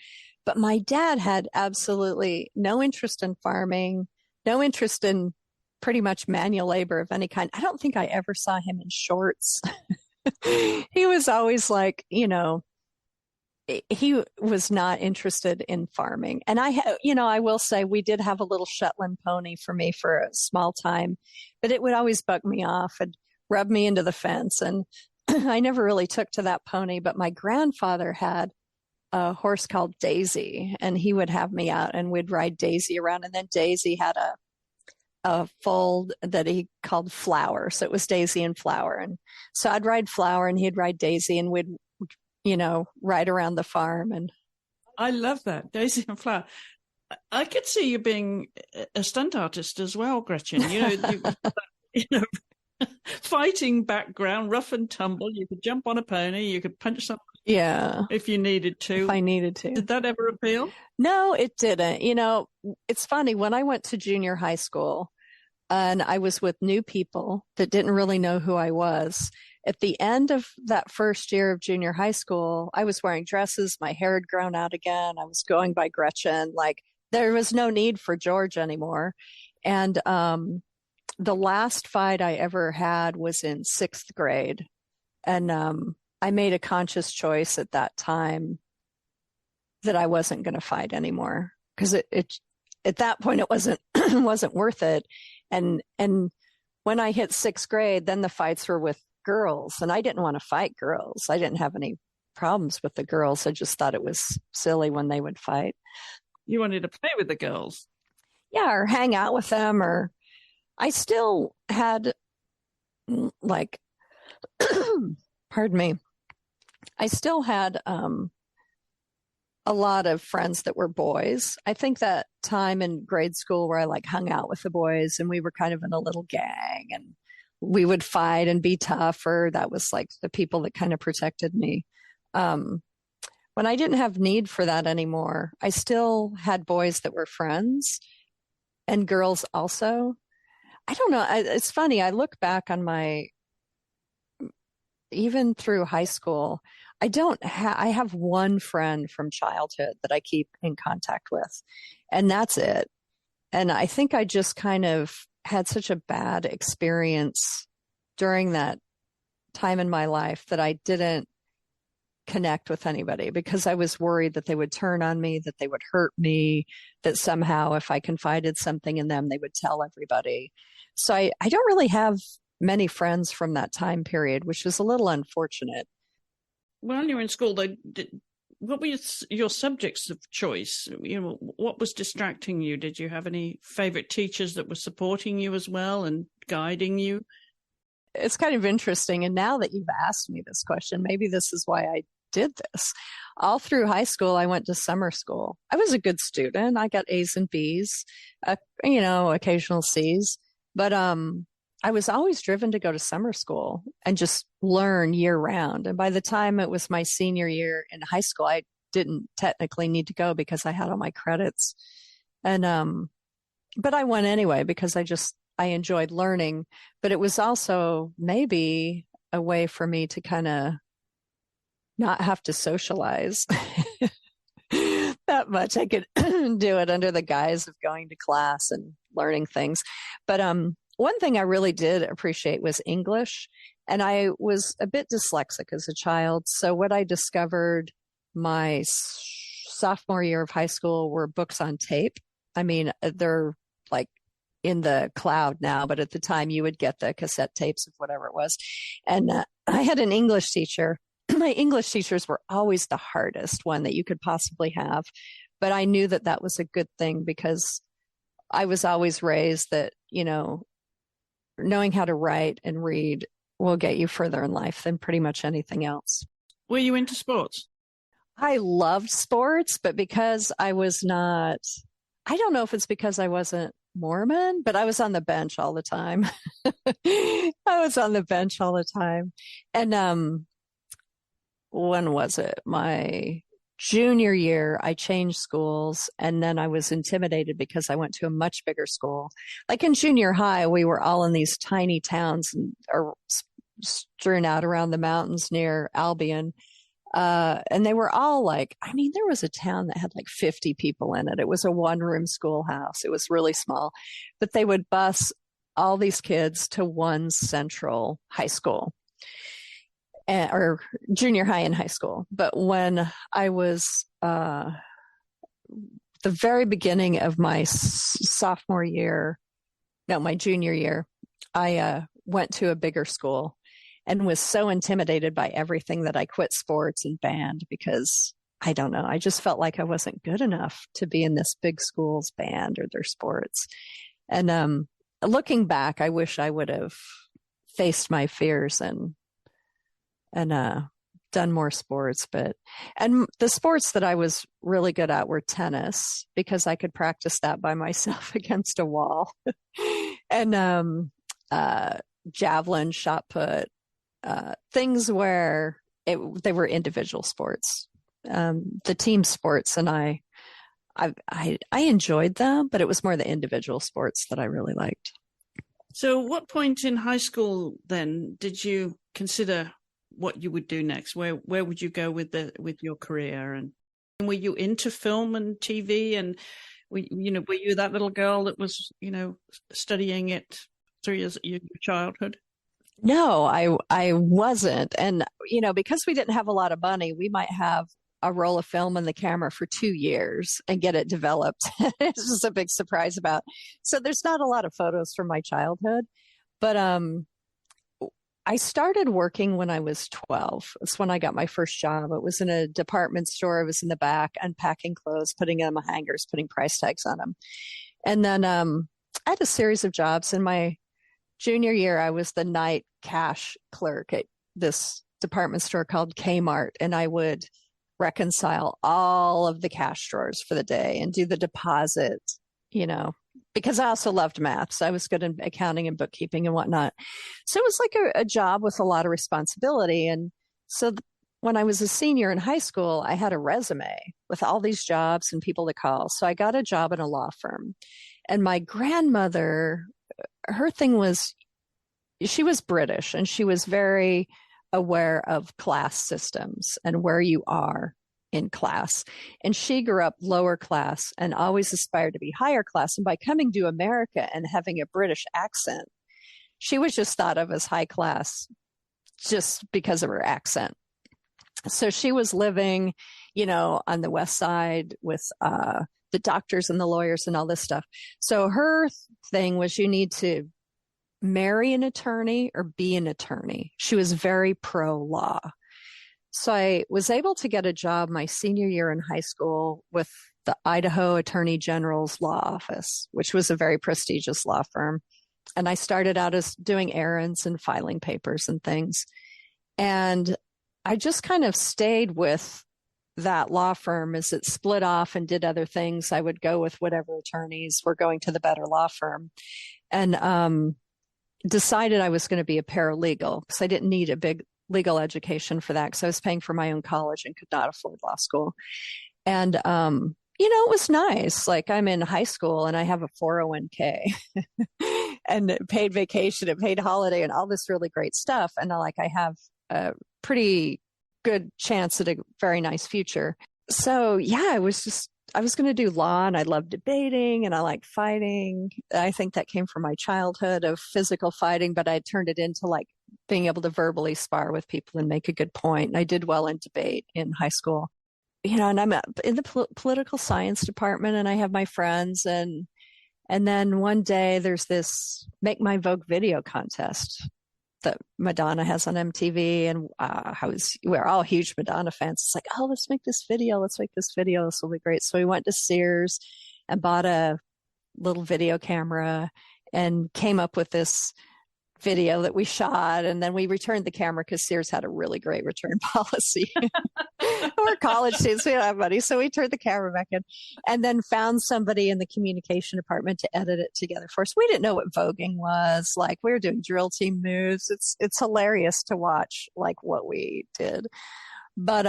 But my dad had absolutely no interest in farming, no interest in pretty much manual labor of any kind. I don't think I ever saw him in shorts. He was always like, he was not interested in farming. And I will say we did have a little Shetland pony for me for a small time, but it would always bug me off and rub me into the fence. And I never really took to that pony, but my grandfather had a horse called Daisy, and he would have me out and we'd ride Daisy around. And then Daisy had a foal that he called Flower. So it was Daisy and Flower. And so I'd ride Flower and he'd ride Daisy, and we'd, ride around the farm. And I love that, Daisy and Flower. I could see you being a stunt artist as well, Gretchen. Fighting background, rough and tumble. You could jump on a pony. You could punch something. Yeah. If you needed to. If I needed to. Did that ever appeal? No, it didn't. It's funny. When I went to junior high school and I was with new people that didn't really know who I was, at the end of that first year of junior high school, I was wearing dresses. My hair had grown out again. I was going by Gretchen. Like, there was no need for George anymore. And the last fight I ever had was in 6th grade. And I made a conscious choice at that time that I wasn't going to fight anymore, because it at that point it wasn't worth it. And when I hit 6th grade, then the fights were with girls, and I didn't want to fight girls. I didn't have any problems with the girls. I just thought it was silly when they would fight. You wanted to play with the girls. Yeah, or hang out with them. Or I still had pardon me. I still had a lot of friends that were boys. I think that time in grade school where I hung out with the boys and we were kind of in a little gang and we would fight and be tougher. That was the people that kind of protected me. When I didn't have need for that anymore, I still had boys that were friends and girls also. I don't know. It's funny. I look back on even through high school, I have one friend from childhood that I keep in contact with, and that's it. And I think I just kind of had such a bad experience during that time in my life that I didn't connect with anybody, because I was worried that they would turn on me, that they would hurt me, that somehow if I confided something in them, they would tell everybody. So I don't really have many friends from that time period, which is a little unfortunate. While you were in school, what were your subjects of choice? What was distracting you? Did you have any favorite teachers that were supporting you as well and guiding you? It's kind of interesting. And now that you've asked me this question, maybe this is why I did this. All through high school, I went to summer school. I was a good student. I got A's and B's, occasional C's, but I was always driven to go to summer school and just learn year round. And by the time it was my senior year in high school, I didn't technically need to go because I had all my credits. And, but I went anyway because I enjoyed learning, but it was also maybe a way for me to kind of not have to socialize that much. I could do it under the guise of going to class and learning things. But, one thing I really did appreciate was English, and I was a bit dyslexic as a child. So what I discovered my sophomore year of high school were books on tape. I mean, they're in the cloud now, but at the time you would get the cassette tapes of whatever it was. And I had an English teacher. My English teachers were always the hardest one that you could possibly have. But I knew that that was a good thing because I was always raised that, knowing how to write and read will get you further in life than pretty much anything else. Were you into sports? I loved sports, but because I was not, I don't know if it's because I wasn't Mormon, but I was on the bench all the time. I was on the bench all the time. And when was it? My junior year, I changed schools, and then I was intimidated because I went to a much bigger school. Like in junior high, we were all in these tiny towns or strewn out around the mountains near Albion. And they were all like, I mean, there was a town that had like 50 people in it. It was a one-room schoolhouse. It was really small, but they would bus all these kids to one central high school or junior high and high school. But when I was the very beginning of my sophomore year, no, my junior year, I went to a bigger school and was so intimidated by everything that I quit sports and band because I don't know. I just felt like I wasn't good enough to be in this big school's band or their sports. And looking back, I wish I would have faced my fears and done more sports. And the sports that I was really good at were tennis because I could practice that by myself against a wall, and javelin, shot put, things where they were individual sports. The team sports, and I enjoyed them, but it was more the individual sports that I really liked. So what point in high school then did you consider what you would do next? Where would you go with your career? And were you into film and TV? And were you that little girl that was, studying it through your childhood? No, I wasn't. And, because we didn't have a lot of money, we might have a roll of film in the camera for 2 years and get it developed. It's just a big surprise about. So there's not a lot of photos from my childhood, but I started working when I was 12. That's when I got my first job. It was in a department store. I was in the back unpacking clothes, putting them in hangers, putting price tags on them. And then I had a series of jobs. In my junior year, I was the night cash clerk at this department store called Kmart, and I would reconcile all of the cash drawers for the day and do the deposit, because I also loved math. So I was good in accounting and bookkeeping and whatnot. So it was like a job with a lot of responsibility. And so when I was a senior in high school, I had a resume with all these jobs and people to call. So I got a job in a law firm. And my grandmother, her thing was, she was British and she was very aware of class systems and where you are in class. And she grew up lower class and always aspired to be higher class. And by coming to America and having a British accent, she was just thought of as high class just because of her accent. So she was living, on the West Side with the doctors and the lawyers and all this stuff. So her thing was you need to marry an attorney or be an attorney. She was very pro-law. So I was able to get a job my senior year in high school with the Idaho Attorney General's law office, which was a very prestigious law firm. And I started out as doing errands and filing papers and things. And I just kind of stayed with that law firm. As it split off and did other things, I would go with whatever attorneys were going to the better law firm. And decided I was going to be a paralegal because I didn't need a big legal education for that because I was paying for my own college and could not afford law school. And, it was nice. Like I'm in high school and I have a 401k and paid vacation and paid holiday and all this really great stuff. And I have a pretty good chance at a very nice future. So yeah, I was going to do law and I love debating and I like fighting. I think that came from my childhood of physical fighting, but I turned it into like being able to verbally spar with people and make a good point. And I did well in debate in high school, and I'm in the political science department and I have my friends. And then one day there's this Make My Vogue video contest that Madonna has on MTV. And we're all huge Madonna fans. It's like, oh, let's make this video. This will be great. So we went to Sears and bought a little video camera and came up with this video that we shot. And then we returned the camera because Sears had a really great return policy. We're college students, we don't have money. So we turned the camera back in and then found somebody in the communication department to edit it together for us. We didn't know what voguing was. Like we were doing drill team moves. It's hilarious to watch like what we did. But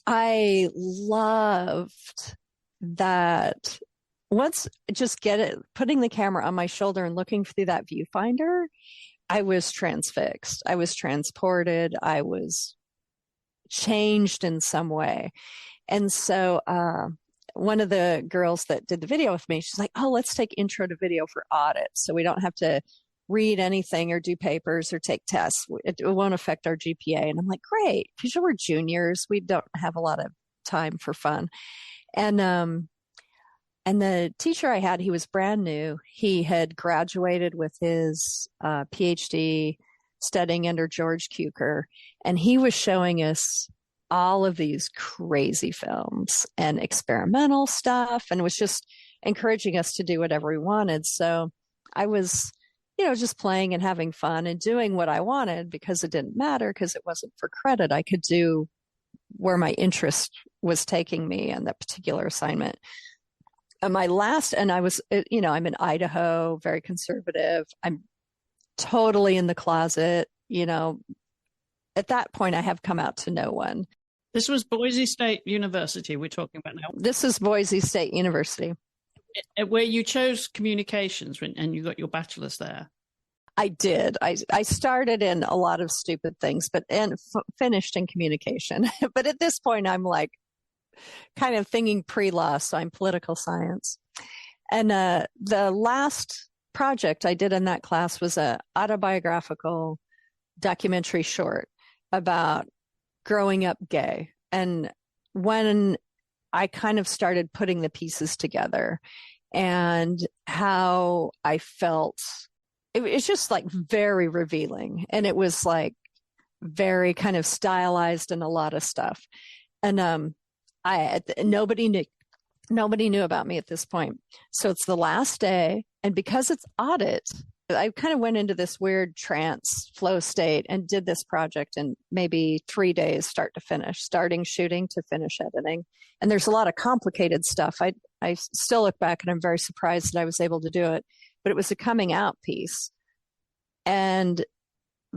I loved that once just putting the camera on my shoulder and looking through that viewfinder, I was transfixed. I was transported. I was changed in some way. And so one of the girls that did the video with me, she's like, oh, let's take intro to video for audit. So we don't have to read anything or do papers or take tests. It won't affect our GPA. And I'm like, great, because we're juniors. We don't have a lot of time for fun. And the teacher I had, he was brand new. He had graduated with his PhD studying under George Cukor. And he was showing us all of these crazy films and experimental stuff and was just encouraging us to do whatever we wanted. So I was, just playing and having fun and doing what I wanted because it didn't matter because it wasn't for credit. I could do where my interest was taking me on that particular assignment. And I was, I'm in Idaho, very conservative. I'm totally in the closet. At that point, I have come out to no one. This was Boise State University we're talking about now. This is Boise State University. Where you chose communications and you got your bachelor's there. I did. I started in a lot of stupid things, but finished in communication. But at this point, I'm like kind of thinking pre-law, so I'm political science. And the last project I did in that class was a autobiographical documentary short about growing up gay. And when I kind of started putting the pieces together and how I felt, it was just like very revealing. And it was like very kind of stylized and a lot of stuff. And nobody knew about me at this point. So it's the last day. And because it's audit, I kind of went into this weird trance flow state and did this project in maybe 3 days, start to finish, starting shooting to finish editing. And there's a lot of complicated stuff. I still look back and I'm very surprised that I was able to do it, but it was a coming out piece. But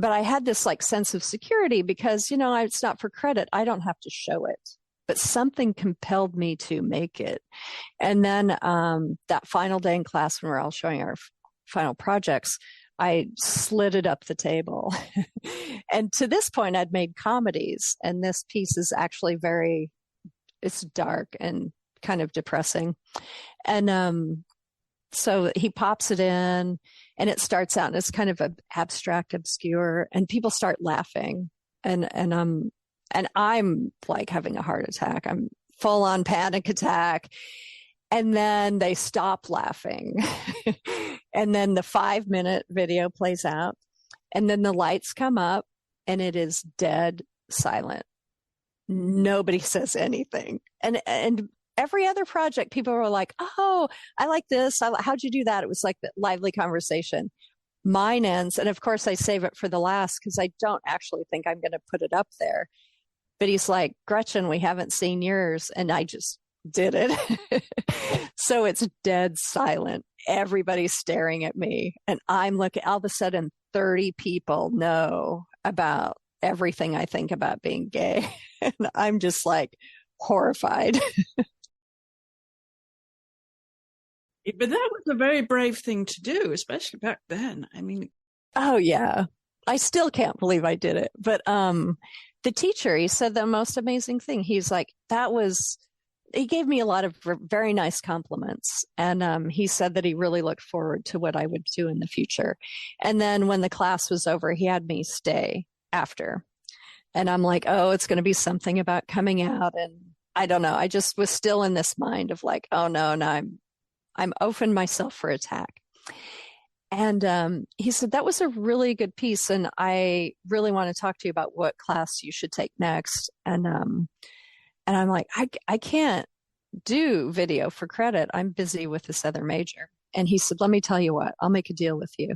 I had this like sense of security because, it's not for credit. I don't have to show it, but something compelled me to make it. And then that final day in class when we're all showing our final projects, I slid it up the table. And to this point, I'd made comedies. And this piece is actually it's dark and kind of depressing. And so he pops it in and it starts out and it's kind of abstract, obscure, and people start laughing. And I'm like having a heart attack. I'm full on panic attack. And then they stop laughing. And then the 5-minute video plays out. And then the lights come up and it is dead silent. Nobody says anything. And every other project, people were like, oh, I like this. How'd you do that? It was like the lively conversation. Mine ends. And of course, I save it for the last because I don't actually think I'm going to put it up there. But he's like, Gretchen, we haven't seen yours. And I just did it. So it's dead silent. Everybody's staring at me. And I'm looking, all of a sudden, 30 people know about everything I think about being gay. And I'm just like horrified. But that was a very brave thing to do, especially back then. I mean, oh, yeah. I still can't believe I did it. But the teacher, he said the most amazing thing. He's like, he gave me a lot of very nice compliments. And he said that he really looked forward to what I would do in the future. And then when the class was over, he had me stay after. And I'm like, oh, it's going to be something about coming out. And I don't know. I just was still in this mind of like, oh, no, I'm opening myself for attack. And he said, that was a really good piece. And I really want to talk to you about what class you should take next. And I'm like, I can't do video for credit. I'm busy with this other major. And he said, let me tell you what, I'll make a deal with you.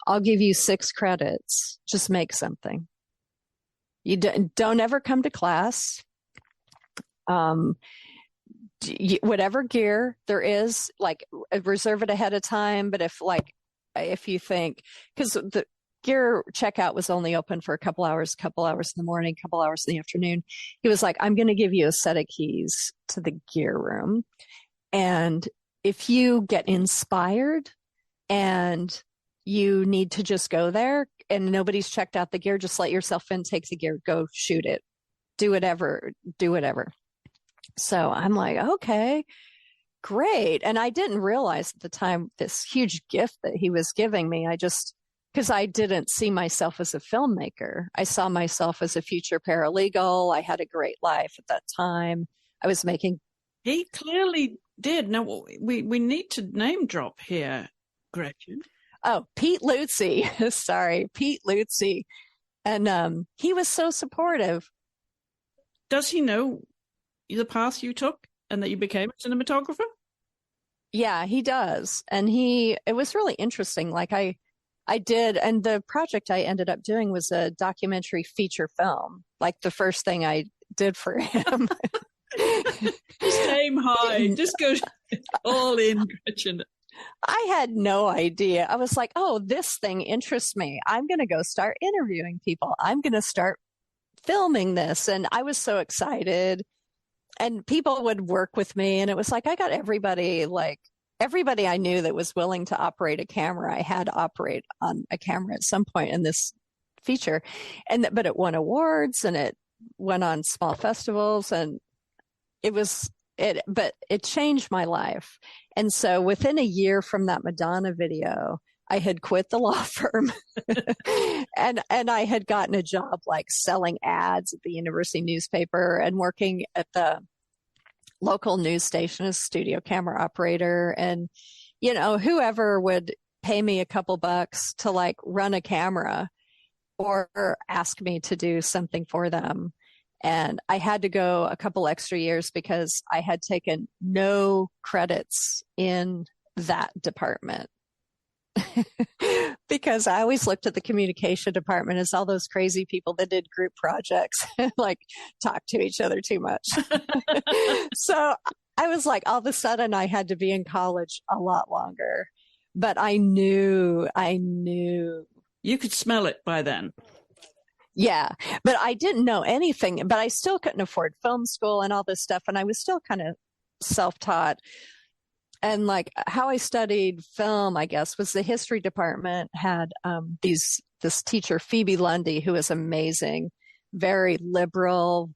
I'll give you 6 credits. Just make something. You don't ever come to class. whatever gear there is, like reserve it ahead of time. But if you think, because the gear checkout was only open for a couple hours in the morning, couple hours in the afternoon, he was like, I'm going to give you a set of keys to the gear room. And if you get inspired and you need to just go there and nobody's checked out the gear, just let yourself in, take the gear, go shoot it, do whatever. So I'm like, okay, great. And I didn't realize at the time this huge gift that he was giving me. Because I didn't see myself as a filmmaker. I saw myself as a future paralegal. I had a great life at that time. I was making. He clearly did. Now, we need to name drop here, Gretchen. Oh, Pete Lutzi. Sorry, Pete Lutzi. And he was so supportive. Does he know the path you took and that you became a cinematographer? Yeah, he does. And it was really interesting. Like I did, and the project I ended up doing was a documentary feature film, like the first thing I did for him. Just aim high, just go all in, Gretchen. I had no idea. I was like, oh, this thing interests me. I'm going to go start interviewing people. I'm going to start filming this. And I was so excited. And people would work with me. And it was like, I got everybody I knew that was willing to operate a camera. I had to operate on a camera at some point in this feature. But it won awards and it went on small festivals, and but it changed my life. And so within a year from that Madonna video, I had quit the law firm and I had gotten a job like selling ads at the university newspaper and working at the local news station as a studio camera operator. And, whoever would pay me a couple bucks to like run a camera or ask me to do something for them. And I had to go a couple extra years because I had taken no credits in that department. Because I always looked at the communication department as all those crazy people that did group projects, like talk to each other too much. So I was like, all of a sudden I had to be in college a lot longer, but I knew. You could smell it by then. Yeah, but I didn't know anything, but I still couldn't afford film school and all this stuff. And I was still kind of self-taught. And like how I studied film, I guess, was the history department had this teacher, Phoebe Lundy, who was amazing, very liberal,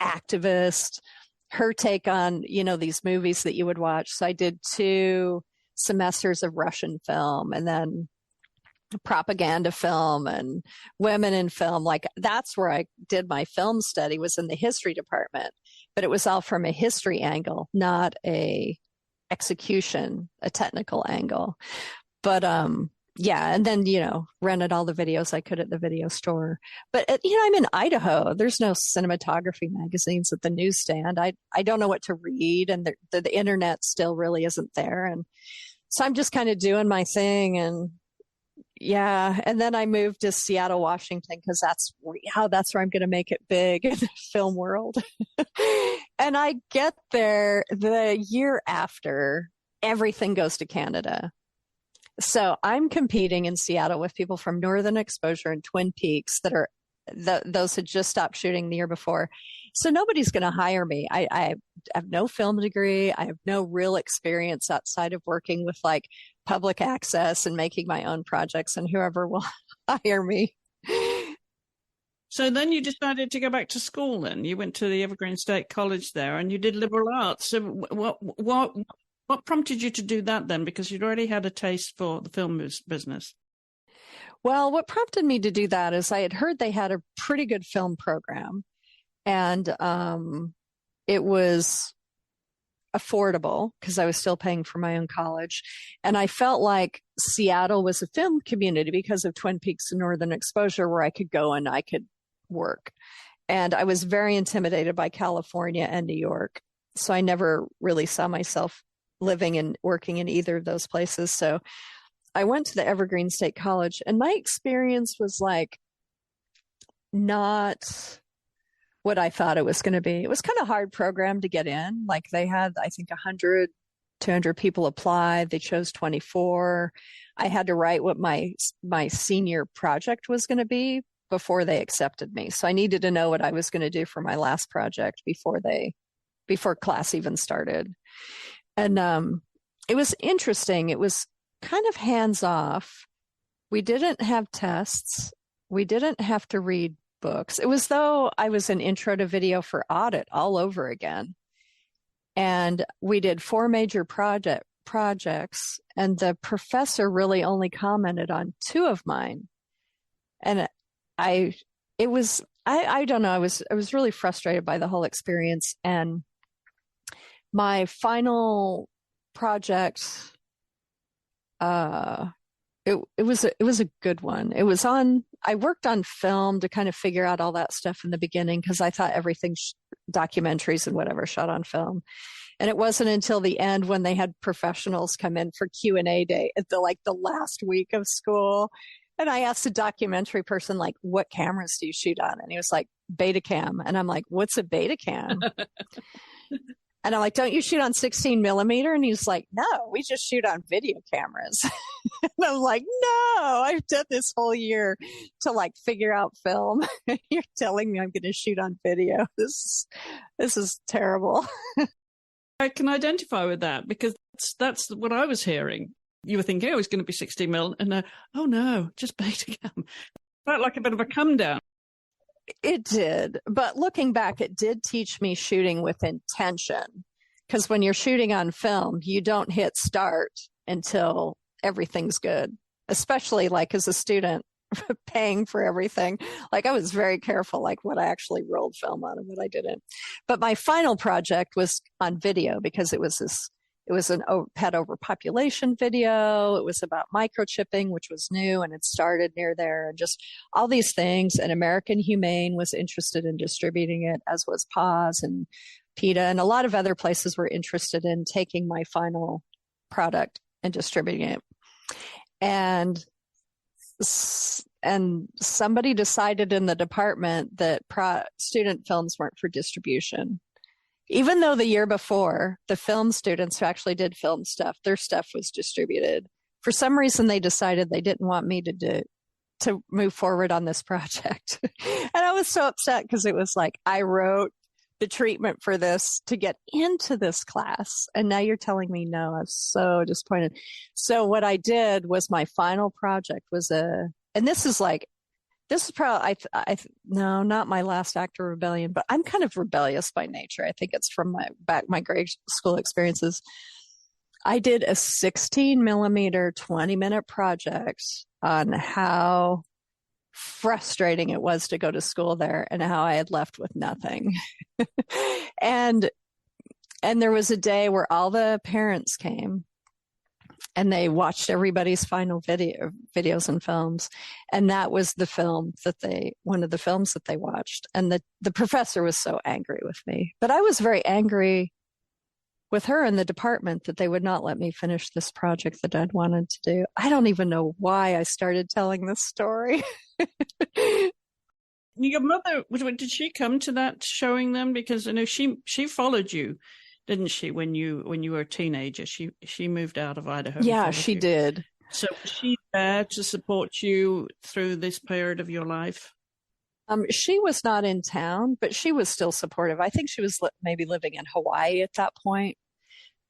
activist. Her take on, these movies that you would watch. So I did 2 semesters of Russian film and then propaganda film and women in film. Like that's where I did my film study, was in the history department, but it was all from a history angle, not a technical angle. But yeah, and then rented all the videos I could at the video store. But I'm in Idaho. There's no cinematography magazines at the newsstand. I don't know what to read, and the internet still really isn't there. And so I'm just kind of doing my thing. And yeah, and then I moved to Seattle, Washington, because that's where I'm going to make it big in the film world. And I get there the year after everything goes to Canada. So I'm competing in Seattle with people from Northern Exposure and Twin Peaks that are those had just stopped shooting the year before. So nobody's going to hire me. I have no film degree. I have no real experience outside of working with like public access and making my own projects, and whoever will hire me. So then you decided to go back to school. Then you went to the Evergreen State College there, and you did liberal arts. So what prompted you to do that then? Because you'd already had a taste for the film business. Well, what prompted me to do that is I had heard they had a pretty good film program, and it was affordable because I was still paying for my own college. And I felt like Seattle was a film community because of Twin Peaks and Northern Exposure, where I could go and I could work. And I was very intimidated by California and New York. So I never really saw myself living and working in either of those places. So I went to the Evergreen State College, and my experience was like not what I thought it was going to be. It was kind of a hard program to get in. Like they had, I think, 100, 200 people apply. They chose 24. I had to write what my senior project was going to be before they accepted me. So I needed to know what I was going to do for my last project before class even started. And it was interesting. It was kind of hands off. We didn't have tests. We didn't have to read books. It was though I was an intro to video for audit all over again. And we did 4 major projects, and the professor really only commented on 2 of mine. And I don't know, I was really frustrated by the whole experience. And my final project, it was a good one. I worked on film to kind of figure out all that stuff in the beginning because I thought everything, documentaries and whatever, shot on film. And it wasn't until the end when they had professionals come in for Q&A day at the last week of school. And I asked a documentary person, like, what cameras do you shoot on? And he was like, Betacam. And I'm like, what's a Betacam? And I'm like, don't you shoot on 16 millimeter? And he's like, no, we just shoot on video cameras. And I'm like, no, I've done this whole year to like figure out film. You're telling me I'm going to shoot on video. This is terrible. I can identify with that because that's what I was hearing. You were thinking, oh, it's going to be 60 mil. And oh no, just Betacam. Felt like a bit of a come down. It did. But looking back, it did teach me shooting with intention. Because when you're shooting on film, you don't hit start until everything's good, especially like as a student paying for everything. Like I was very careful, like what I actually rolled film on and what I didn't. But my final project was on video because it was an pet overpopulation video. It was about microchipping, which was new and it started near there, and just all these things. And American Humane was interested in distributing it, as was PAWS and PETA, and a lot of other places were interested in taking my final product and distributing it. And somebody decided in the department that student films weren't for distribution. Even though the year before, the film students who actually did film stuff, their stuff was distributed. For some reason, they decided they didn't want me to move forward on this project. And I was so upset because it was like, I wrote the treatment for this to get into this class. And now you're telling me no. I was so disappointed. So what I did was my final project was and this is probably, no, not my last act of rebellion, but I'm kind of rebellious by nature. I think it's from my grade school experiences. I did a 16 millimeter, 20-minute project on how frustrating it was to go to school there and how I had left with nothing. And there was a day where all the parents came and they watched everybody's final videos and films. And that was one of the films that they watched. And the professor was so angry with me, but I was very angry with her in the department that they would not let me finish this project that I'd wanted to do. I don't even know why I started telling this story. Your mother, did she come to that showing them? Because I know she followed you, didn't she, when you were a teenager? She moved out of Idaho. Yeah, she did. So was she there to support you through this period of your life? She was not in town, but she was still supportive. I think she was maybe living in Hawaii at that point.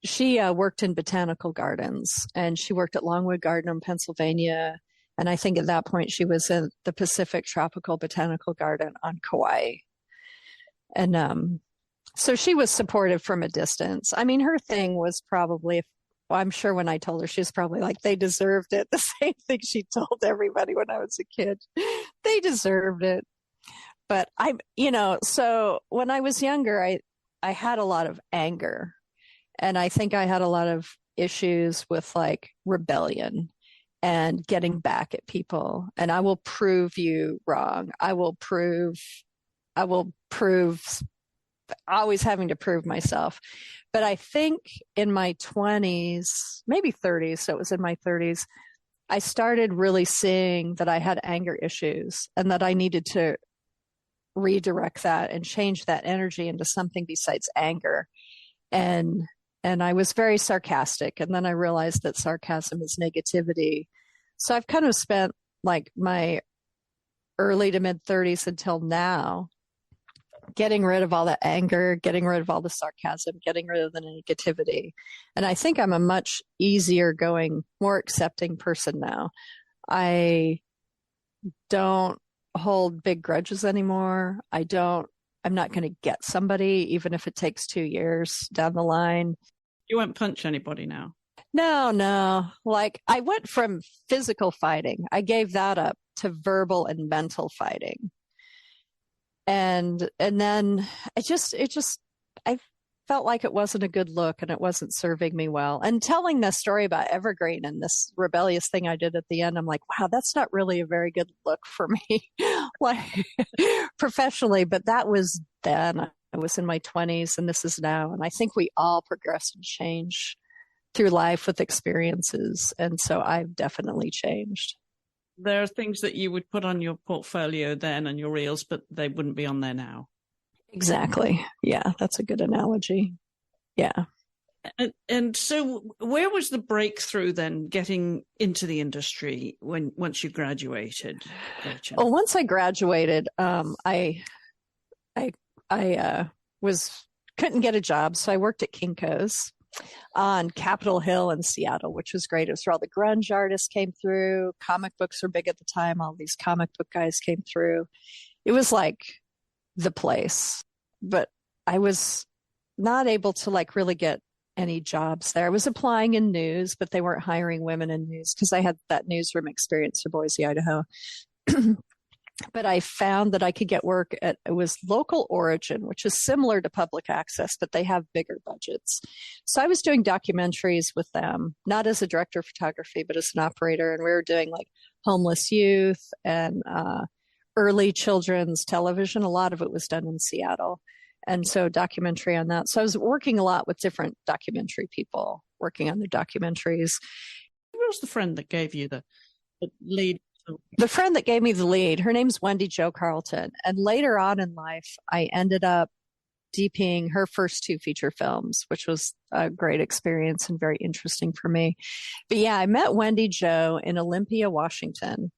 She worked in botanical gardens, and she worked at Longwood Garden in Pennsylvania. And I think at that point she was in the Pacific Tropical Botanical Garden on Kauai. And so she was supportive from a distance. I mean, her thing was probably, I'm sure when I told her, she was probably like, they deserved it. The same thing she told everybody when I was a kid. They deserved it. But so when I was younger, I had a lot of anger. And I think I had a lot of issues with like rebellion and getting back at people. And I will prove you wrong. I will prove, always having to prove myself. But I think in my 20s, maybe 30s, so it was in my 30s, I started really seeing that I had anger issues and that I needed to redirect that and change that energy into something besides anger. And I was very sarcastic. And then I realized that sarcasm is negativity. So I've kind of spent like my early to mid 30s until now getting rid of all the anger, getting rid of all the sarcasm, getting rid of the negativity. And I think I'm a much easier going, more accepting person now. I don't hold big grudges anymore. I'm not going to get somebody, even if it takes 2 years down the line. You won't punch anybody now. No. Like I went from physical fighting. I gave that up to verbal and mental fighting. And then I felt like it wasn't a good look and it wasn't serving me well. And telling this story about Evergreen and this rebellious thing I did at the end, I'm like, wow, that's not really a very good look for me, like professionally. But that was then. I was in my 20s and this is now. And I think we all progress and change through life with experiences. And so I've definitely changed. There are things that you would put on your portfolio then and your reels, but they wouldn't be on there now. Exactly. Yeah, that's a good analogy. Yeah. And so where was the breakthrough then getting into the industry once you graduated, Gretchen? Well, once I graduated, I couldn't get a job, so I worked at Kinko's on Capitol Hill in Seattle, which was great. It was where all the grunge artists came through. Comic books were big at the time. All these comic book guys came through. It was like the place, but I was not able to like really get any jobs there. I was applying in news, but they weren't hiring women in news because I had that newsroom experience for Boise, Idaho. But I found that I could get work at, it was Local Origin, which is similar to public access, but they have bigger budgets. So I was doing documentaries with them, not as a director of photography, but as an operator. And we were doing like homeless youth and early children's television. A lot of it was done in Seattle. And so documentary on that. So I was working a lot with different documentary people, working on their documentaries. Who was the friend that gave you the lead? The friend that gave me the lead, her name's Wendy Jo Carlton. And later on in life, I ended up DPing her first 2 feature films, which was a great experience and very interesting for me. But yeah, I met Wendy Jo in Olympia, Washington.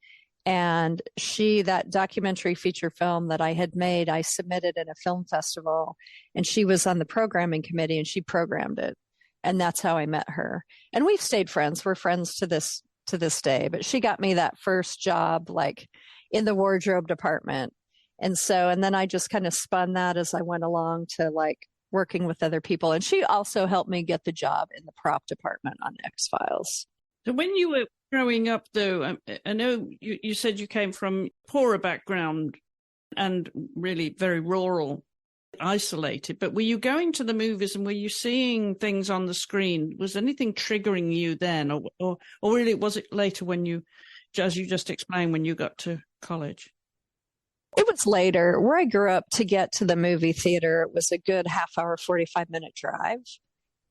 And that documentary feature film that I had made, I submitted in a film festival, and she was on the programming committee and she programmed it. And that's how I met her. And we've stayed friends. We're friends to this day, but she got me that first job like in the wardrobe department. And then I just kind of spun that as I went along to like working with other people. And she also helped me get the job in the prop department on X-Files. So when you were growing up though, I know you said you came from poorer background and really very rural, isolated, but were you going to the movies and were you seeing things on the screen? Was anything triggering you then, or really was it later when you, as you just explained, when you got to college? It was later. Where I grew up, to get to the movie theater, it was a good half-hour, 45-minute drive,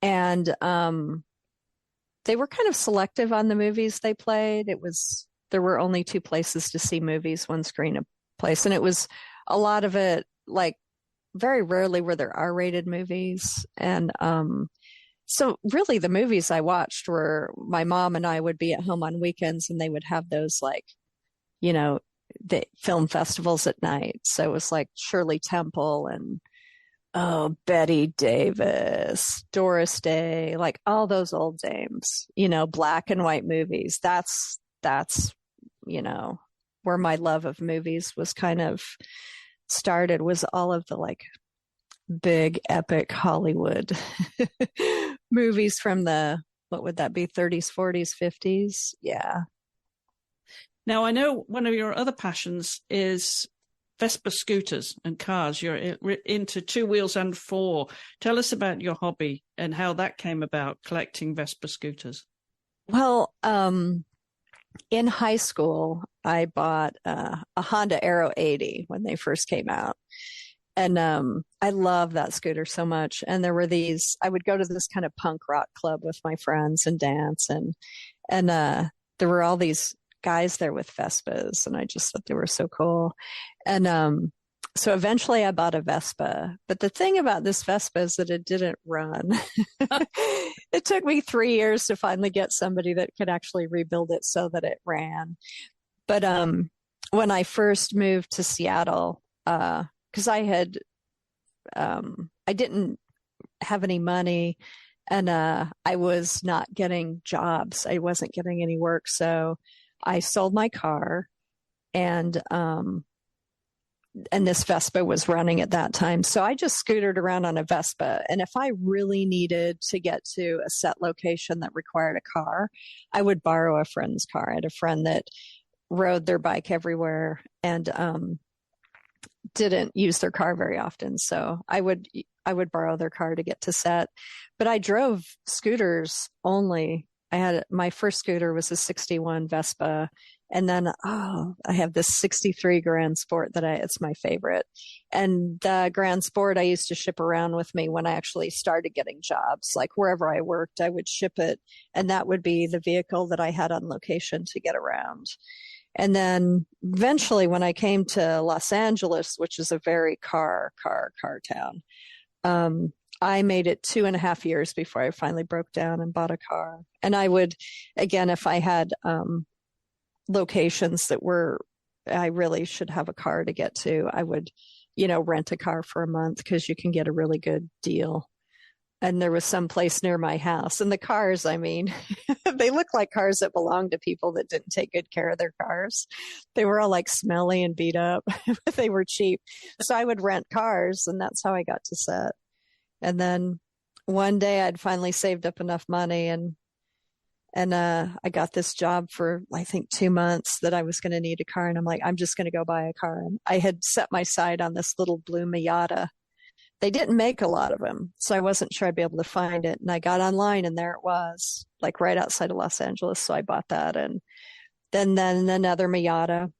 and they were kind of selective on the movies they played. There were only 2 places to see movies, one screen a place, and it was a lot of it like. Very rarely were there R-rated movies. And so really the movies I watched were, my mom and I would be at home on weekends and they would have those like, the film festivals at night. So it was like Shirley Temple and Betty Davis, Doris Day, like all those old dames, black and white movies. That's where my love of movies was kind of started, was all of the like big epic Hollywood movies from the, what would that be, 30s, 40s, 50s? Yeah. Now, I know one of your other passions is Vespa scooters and cars. You're into 2 wheels and 4. Tell us about your hobby and how that came about, collecting Vespa scooters. Well, in high school, I bought a Honda Aero 80 when they first came out. And I love that scooter so much. And there were I would go to this kind of punk rock club with my friends and dance. And there were all these guys there with Vespas. And I just thought they were so cool. And So eventually I bought a Vespa. But the thing about this Vespa is that it didn't run. It took me 3 years to finally get somebody that could actually rebuild it so that it ran. But when I first moved to Seattle, because I didn't have any money and I was not getting jobs. I wasn't getting any work. So I sold my car and this Vespa was running at that time. So I just scootered around on a Vespa. And if I really needed to get to a set location that required a car, I would borrow a friend's car. I had a friend that rode their bike everywhere and didn't use their car very often. So I would borrow their car to get to set. But I drove scooters only. My first scooter was a 61 Vespa. And then, I have this 63 Grand Sport it's my favorite. And the Grand Sport I used to ship around with me when I actually started getting jobs. Like wherever I worked, I would ship it. And that would be the vehicle that I had on location to get around. And then eventually when I came to Los Angeles, which is a very car town, I made it 2.5 years before I finally broke down and bought a car. And I would, again, if I had locations I really should have a car to get to, I would, rent a car for a month because you can get a really good deal. And there was some place near my house. And the cars, I mean, they look like cars that belonged to people that didn't take good care of their cars. They were all like smelly and beat up, but they were cheap. So I would rent cars, and that's how I got to set. And then one day I'd finally saved up enough money and I got this job for, I think, 2 months that I was going to need a car. And I'm like, I'm just going to go buy a car. And I had set my sight on this little blue Miata. They didn't make a lot of them, so I wasn't sure I'd be able to find it. And I got online and there it was, like right outside of Los Angeles. So I bought that. And then another Miata.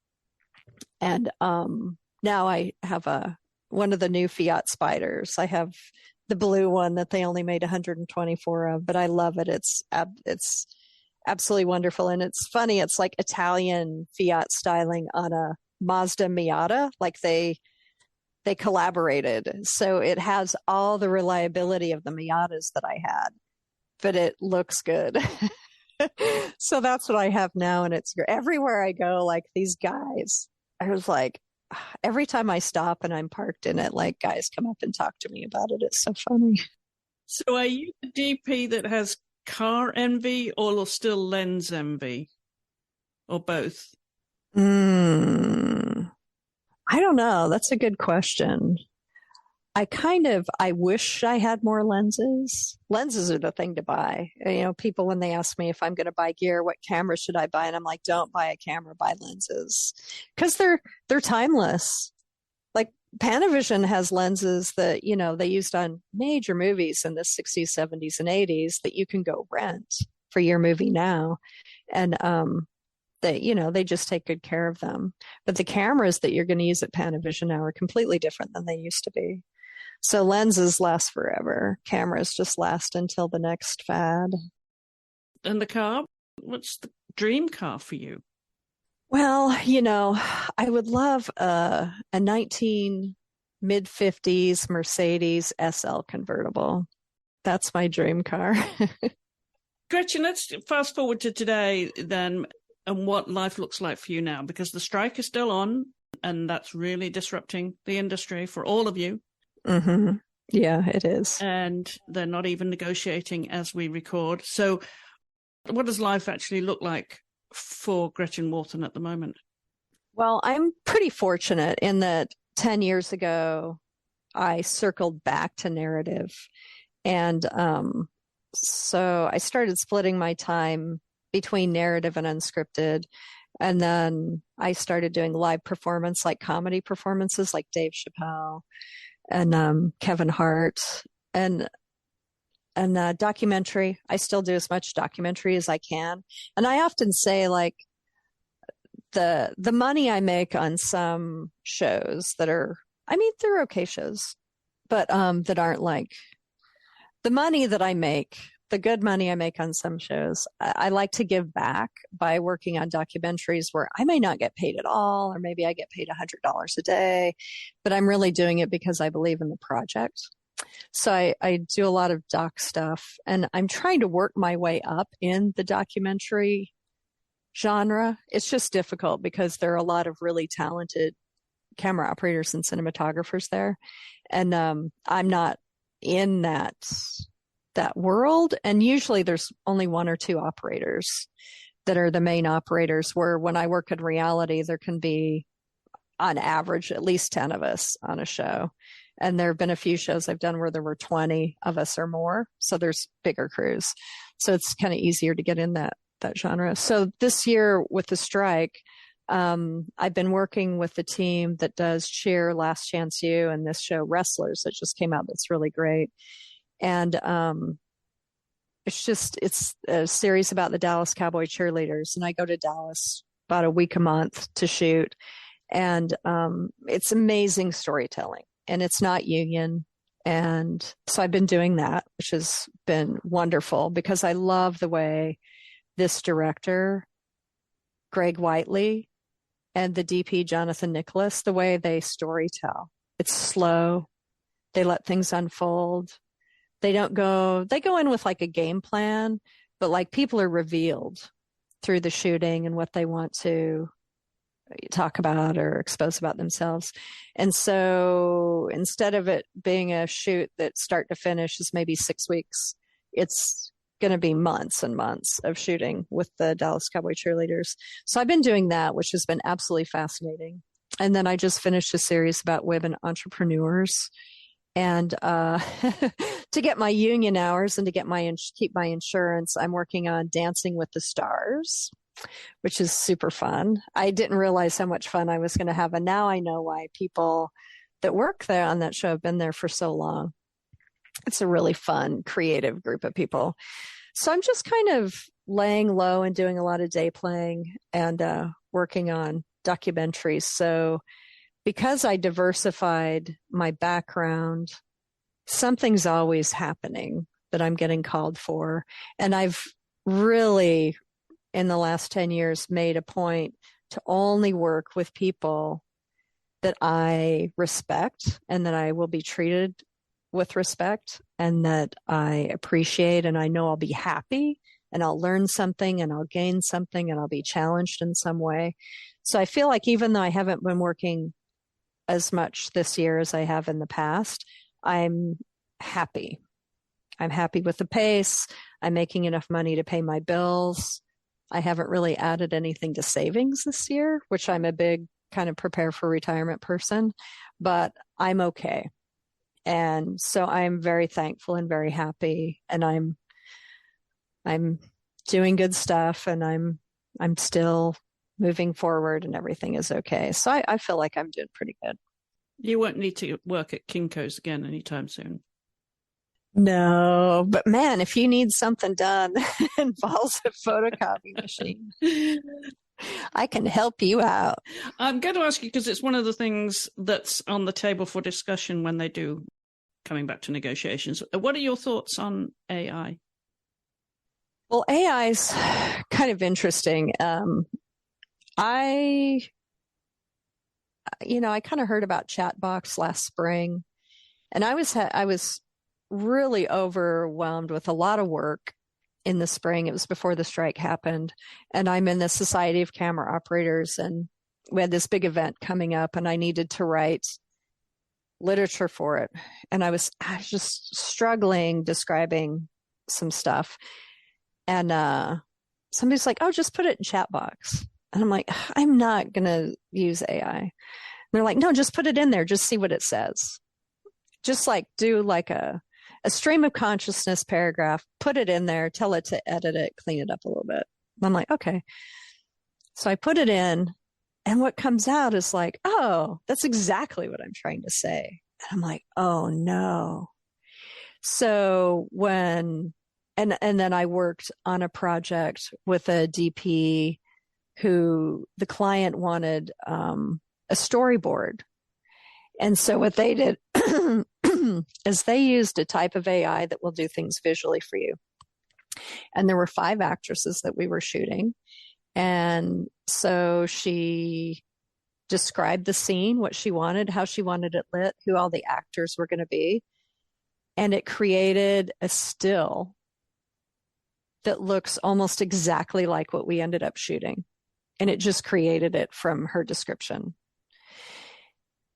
And now I have one of the new Fiat Spiders. I have the blue one that they only made 124 of, but I love it. It's absolutely wonderful. And it's funny. It's like Italian Fiat styling on a Mazda Miata. Like they collaborated. So it has all the reliability of the Miatas that I had, but it looks good. So that's what I have now. And it's everywhere I go, like these guys, I was like, every time I stop and I'm parked in it, like guys come up and talk to me about it. It's so funny. So are you the DP that has car envy or still lens envy, or both? I don't know. That's a good question. I wish I had more lenses. Lenses are the thing to buy. People, when they ask me if I'm going to buy gear, what camera should I buy? And I'm like, don't buy a camera, buy lenses. Because they're timeless. Like Panavision has lenses that, they used on major movies in the 60s, 70s, and 80s that you can go rent for your movie now. And they just take good care of them. But the cameras that you're going to use at Panavision now are completely different than they used to be. So lenses last forever. Cameras just last until the next fad. And the car? What's the dream car for you? Well, I would love a 19 mid-50s Mercedes SL convertible. That's my dream car. Gretchen, let's fast forward to today then, and what life looks like for you now, because the strike is still on, and that's really disrupting the industry for all of you. Mm-hmm. Yeah, it is. And they're not even negotiating as we record. So what does life actually look like for Gretchen Warthen at the moment? Well, I'm pretty fortunate in that 10 years ago, I circled back to narrative. And so I started splitting my time between narrative and unscripted. And then I started doing live performance, like comedy performances, like Dave Chappelle and Kevin Hart, and documentary. I still do as much documentary as I can. And I often say, like, the money I make on some shows they're okay shows, but that aren't like the money that I make the good money I make on some shows. I like to give back by working on documentaries where I may not get paid at all, or maybe I get paid $100 a day, but I'm really doing it because I believe in the project. So I do a lot of doc stuff, and I'm trying to work my way up in the documentary genre. It's just difficult because there are a lot of really talented camera operators and cinematographers there. And I'm not in that world. And usually there's only one or two operators that are the main operators, where when I work in reality, there can be on average at least 10 of us on a show. And there have been a few shows I've done where there were 20 of us or more. So there's bigger crews. So it's kind of easier to get in that genre. So this year with the strike, I've been working with the team that does Cheer, Last Chance U, and this show Wrestlers that just came out. That's really great. And it's a series about the Dallas Cowboy cheerleaders. And I go to Dallas about a week a month to shoot. And it's amazing storytelling. And it's not union. And so I've been doing that, which has been wonderful because I love the way this director, Greg Whiteley, and the DP, Jonathan Nicholas, the way they storytell. It's slow. They let things unfold. They go in with like a game plan, but like people are revealed through the shooting and what they want to talk about or expose about themselves. And so instead of it being a shoot that start to finish is maybe 6 weeks, it's going to be months and months of shooting with the Dallas Cowboy cheerleaders. So I've been doing that, which has been absolutely fascinating. And then I just finished a series about women entrepreneurs. And to get my union hours and to get keep my insurance, I'm working on Dancing with the Stars, which is super fun. I didn't realize how much fun I was going to have. And now I know why people that work there on that show have been there for so long. It's a really fun, creative group of people. So I'm just kind of laying low and doing a lot of day playing and working on documentaries. So because I diversified my background, something's always happening that I'm getting called for. And I've really, in the last 10 years, made a point to only work with people that I respect and that I will be treated with respect and that I appreciate, and I know I'll be happy and I'll learn something and I'll gain something and I'll be challenged in some way. So I feel like even though I haven't been working as much this year as I have in the past, I'm happy. I'm happy with the pace. I'm making enough money to pay my bills. I haven't really added anything to savings this year, which I'm a big kind of prepare for retirement person, but I'm okay. And so I'm very thankful and very happy, and I'm doing good stuff, and I'm still moving forward, and everything is okay. So I feel like I'm doing pretty good. You won't need to work at Kinko's again anytime soon. No, but man, if you need something done that involves a photocopy machine, I can help you out. I'm going to ask you, because it's one of the things that's on the table for discussion when they do coming back to negotiations. What are your thoughts on AI? Well, AI is kind of interesting. I kind of heard about chatbots last spring, and I was really overwhelmed with a lot of work in the spring. It was before the strike happened, and I'm in the Society of Camera Operators, and we had this big event coming up, and I needed to write literature for it, and I was just struggling describing some stuff, and somebody's like, "Oh, just put it in chat box," and I'm like, "I'm not gonna use AI." And they're like, "No, just put it in there, just see what it says, just like do like a stream of consciousness paragraph, put it in there, tell it to edit it, clean it up a little bit." And I'm like, okay. So I put it in, and what comes out is like, oh, that's exactly what I'm trying to say. And I'm like, oh no. So and then I worked on a project with a DP who the client wanted a storyboard. And so what they did is they used a type of AI that will do things visually for you. And there were 5 actresses that we were shooting. And so she described the scene, what she wanted, how she wanted it lit, who all the actors were going to be. And it created a still that looks almost exactly like what we ended up shooting. And it just created it from her description.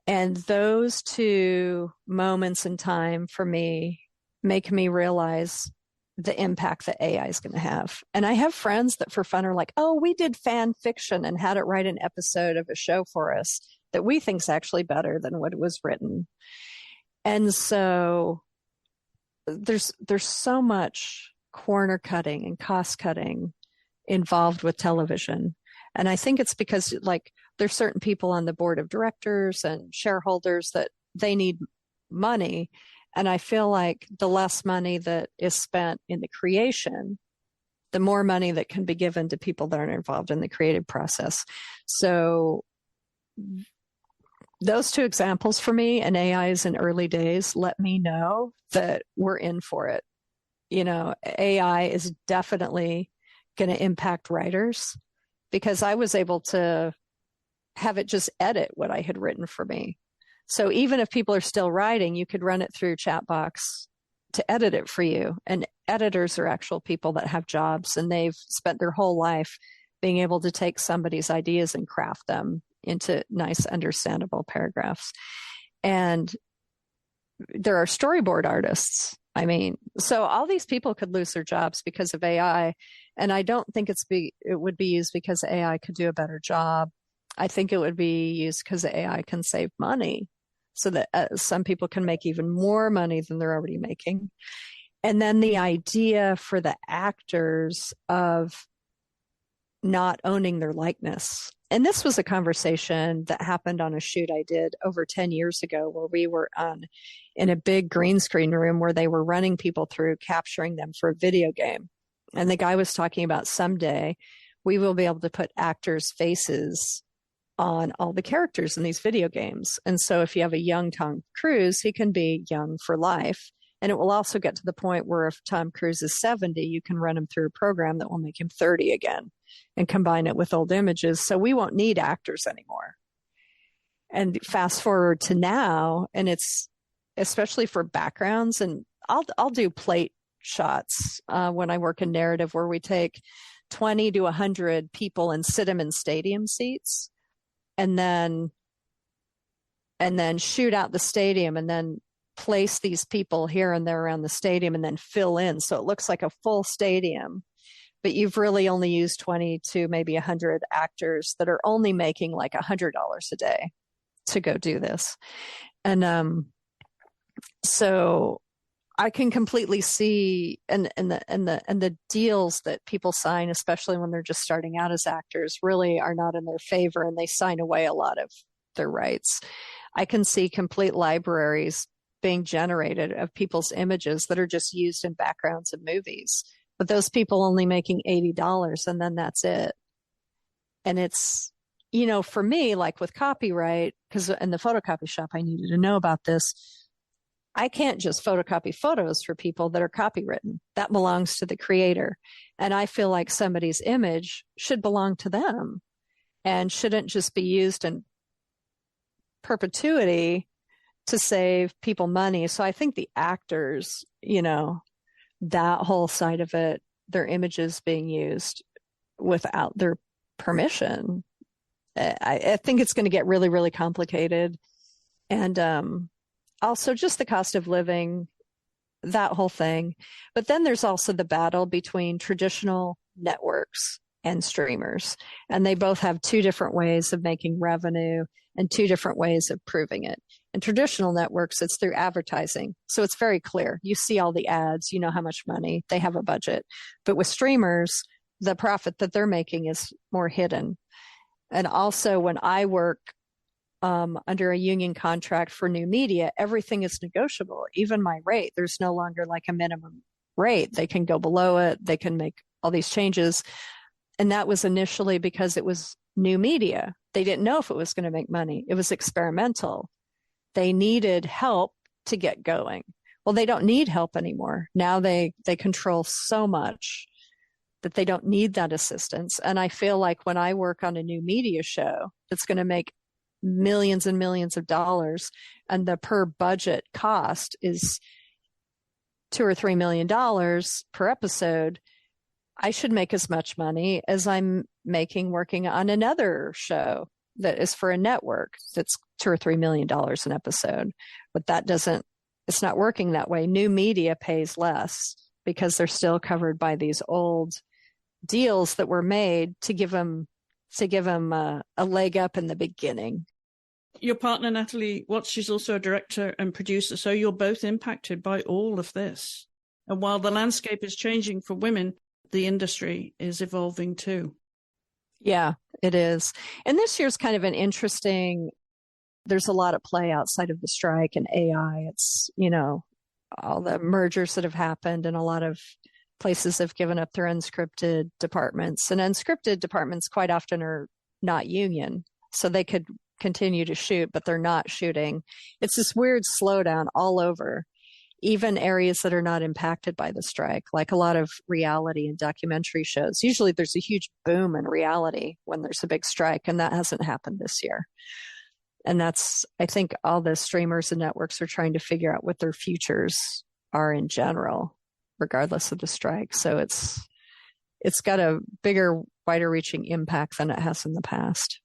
And those 2 moments in time for me make me realize the impact that AI is going to have. And I have friends that for fun are like, oh, we did fan fiction and had it write an episode of a show for us that we think is actually better than what was written. And so there's so much corner cutting and cost cutting involved with television. And I think it's because like there's certain people on the board of directors and shareholders that they need money. And I feel like the less money that is spent in the creation, the more money that can be given to people that aren't involved in the creative process. So those 2 examples for me, and AI is in early days, let me know that we're in for it. You know, AI is definitely going to impact writers, because I was able to have it just edit what I had written for me. So even if people are still writing, you could run it through Chatbox to edit it for you. And editors are actual people that have jobs, and they've spent their whole life being able to take somebody's ideas and craft them into nice, understandable paragraphs. And there are storyboard artists. I mean, so all these people could lose their jobs because of AI. And I don't think it would be used because AI could do a better job. I think it would be used because AI can save money, so that some people can make even more money than they're already making. And then the idea for the actors of not owning their likeness. And this was a conversation that happened on a shoot I did over 10 years ago, where we were in a big green screen room where they were running people through, capturing them for a video game. And the guy was talking about someday we will be able to put actors' faces on all the characters in these video games. And so if you have a young Tom Cruise, he can be young for life. And it will also get to the point where if Tom Cruise is 70, you can run him through a program that will make him 30 again and combine it with old images. So we won't need actors anymore. And fast forward to now, and it's especially for backgrounds, and I'll do plate shots when I work in narrative, where we take 20 to 100 people and sit them in stadium seats, and then shoot out the stadium, and then place these people here and there around the stadium, and then fill in so it looks like a full stadium, but you've really only used 20 to maybe 100 actors that are only making like $100 a day to go do this. And so I can completely see and the deals that people sign, especially when they're just starting out as actors, really are not in their favor, and they sign away a lot of their rights. I can see complete libraries being generated of people's images that are just used in backgrounds of movies, but those people only making $80, and then that's it. And it's, you know, for me, like with copyright, because in the photocopy shop, I needed to know about this. I can't just photocopy photos for people that are copywritten. That belongs to the creator. And I feel like somebody's image should belong to them and shouldn't just be used in perpetuity to save people money. So I think the actors, you know, that whole side of it, their images being used without their permission, I think it's going to get really, really complicated. And also just the cost of living, that whole thing. But then there's also the battle between traditional networks and streamers. And they both have 2 different ways of making revenue and 2 different ways of proving it. In traditional networks, it's through advertising. So it's very clear. You see all the ads, you know how much money, they have a budget. But with streamers, the profit that they're making is more hidden. And also when I work under a union contract for new media, everything is negotiable. Even my rate, there's no longer like a minimum rate. They can go below it. They can make all these changes. And that was initially because it was new media. They didn't know if it was going to make money. It was experimental. They needed help to get going. Well, they don't need help anymore. Now they control so much that they don't need that assistance. And I feel like when I work on a new media show that's going to make millions and millions of dollars, and the per budget cost is $2 or $3 million per episode, I should make as much money as I'm making working on another show that is for a network that's $2 or $3 million an episode. But that doesn't, it's not working that way. New media pays less because they're still covered by these old deals that were made to give them a leg up in the beginning. Your partner, Natalie Watts, she's also a director and producer, so you're both impacted by all of this. And while the landscape is changing for women, the industry is evolving too. Yeah, it is. And this year's kind of an interesting, there's a lot of play outside of the strike and AI. It's, all the mergers that have happened, and a lot of places have given up their unscripted departments. And unscripted departments quite often are not union, so they could continue to shoot, but they're not shooting. It's this weird slowdown all over, even areas that are not impacted by the strike, like a lot of reality and documentary shows. Usually there's a huge boom in reality when there's a big strike, and that hasn't happened this year. And that's, I think all the streamers and networks are trying to figure out what their futures are in general, regardless of the strike. So it's got a bigger, wider reaching impact than it has in the past.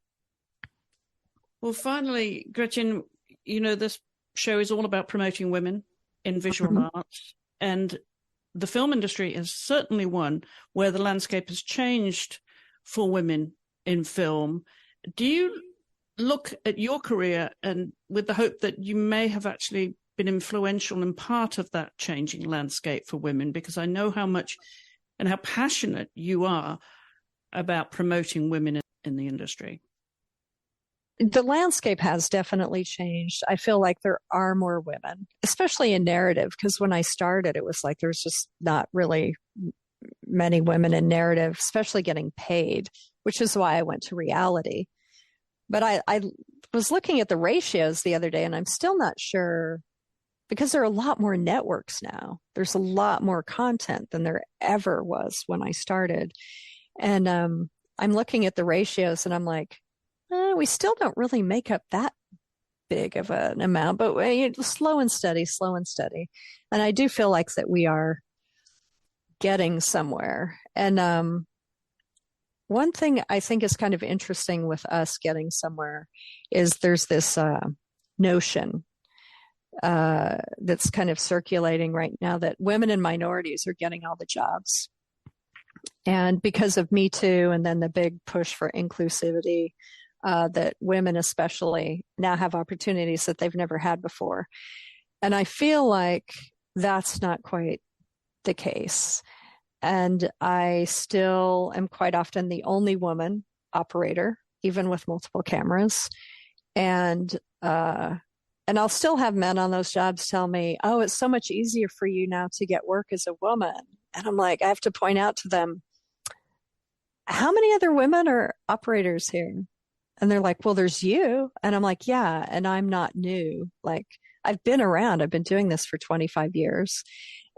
Well, finally, Gretchen, this show is all about promoting women in visual arts, and the film industry is certainly one where the landscape has changed for women in film. Do you look at your career and with the hope that you may have actually been influential in part of that changing landscape for women? Because I know how much and how passionate you are about promoting women in the industry. The landscape has definitely changed. I feel like there are more women, especially in narrative, because when I started, it was like there's just not really many women in narrative, especially getting paid, which is why I went to reality. But I was looking at the ratios the other day, and I'm still not sure, because there are a lot more networks now. There's a lot more content than there ever was when I started. And I'm looking at the ratios, and I'm like, we still don't really make up that big of an amount, but slow and steady. And I do feel like that we are getting somewhere. And one thing I think is kind of interesting with us getting somewhere is there's this notion that's kind of circulating right now that women and minorities are getting all the jobs. And because of Me Too and then the big push for inclusivity, that women especially now have opportunities that they've never had before. And I feel like that's not quite the case. And I still am quite often the only woman operator, even with multiple cameras. And I'll still have men on those jobs tell me, oh, it's so much easier for you now to get work as a woman. And I'm like, I have to point out to them, how many other women are operators here? And they're like, well, there's you. And I'm like, yeah, and I'm not new. Like, I've been around. I've been doing this for 25 years.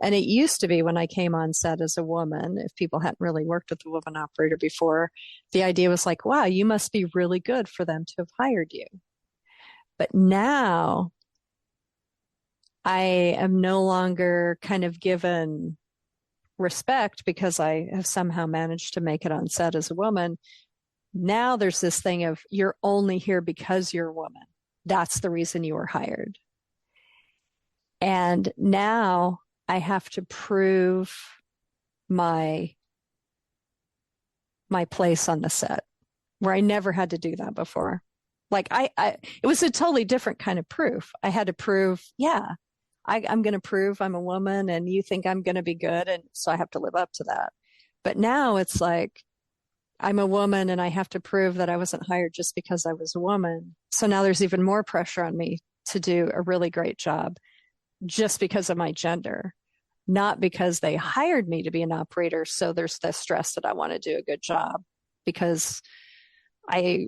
And it used to be when I came on set as a woman, if people hadn't really worked with a woman operator before, the idea was like, wow, you must be really good for them to have hired you. But now I am no longer kind of given respect because I have somehow managed to make it on set as a woman. Now there's this thing of you're only here because you're a woman. That's the reason you were hired. And now I have to prove my place on the set, where I never had to do that before. Like it was a totally different kind of proof. I had to prove, yeah, I'm going to prove I'm a woman and you think I'm going to be good. And so I have to live up to that. But now it's like, I'm a woman and I have to prove that I wasn't hired just because I was a woman. So now there's even more pressure on me to do a really great job just because of my gender, not because they hired me to be an operator. So there's the stress that I want to do a good job because I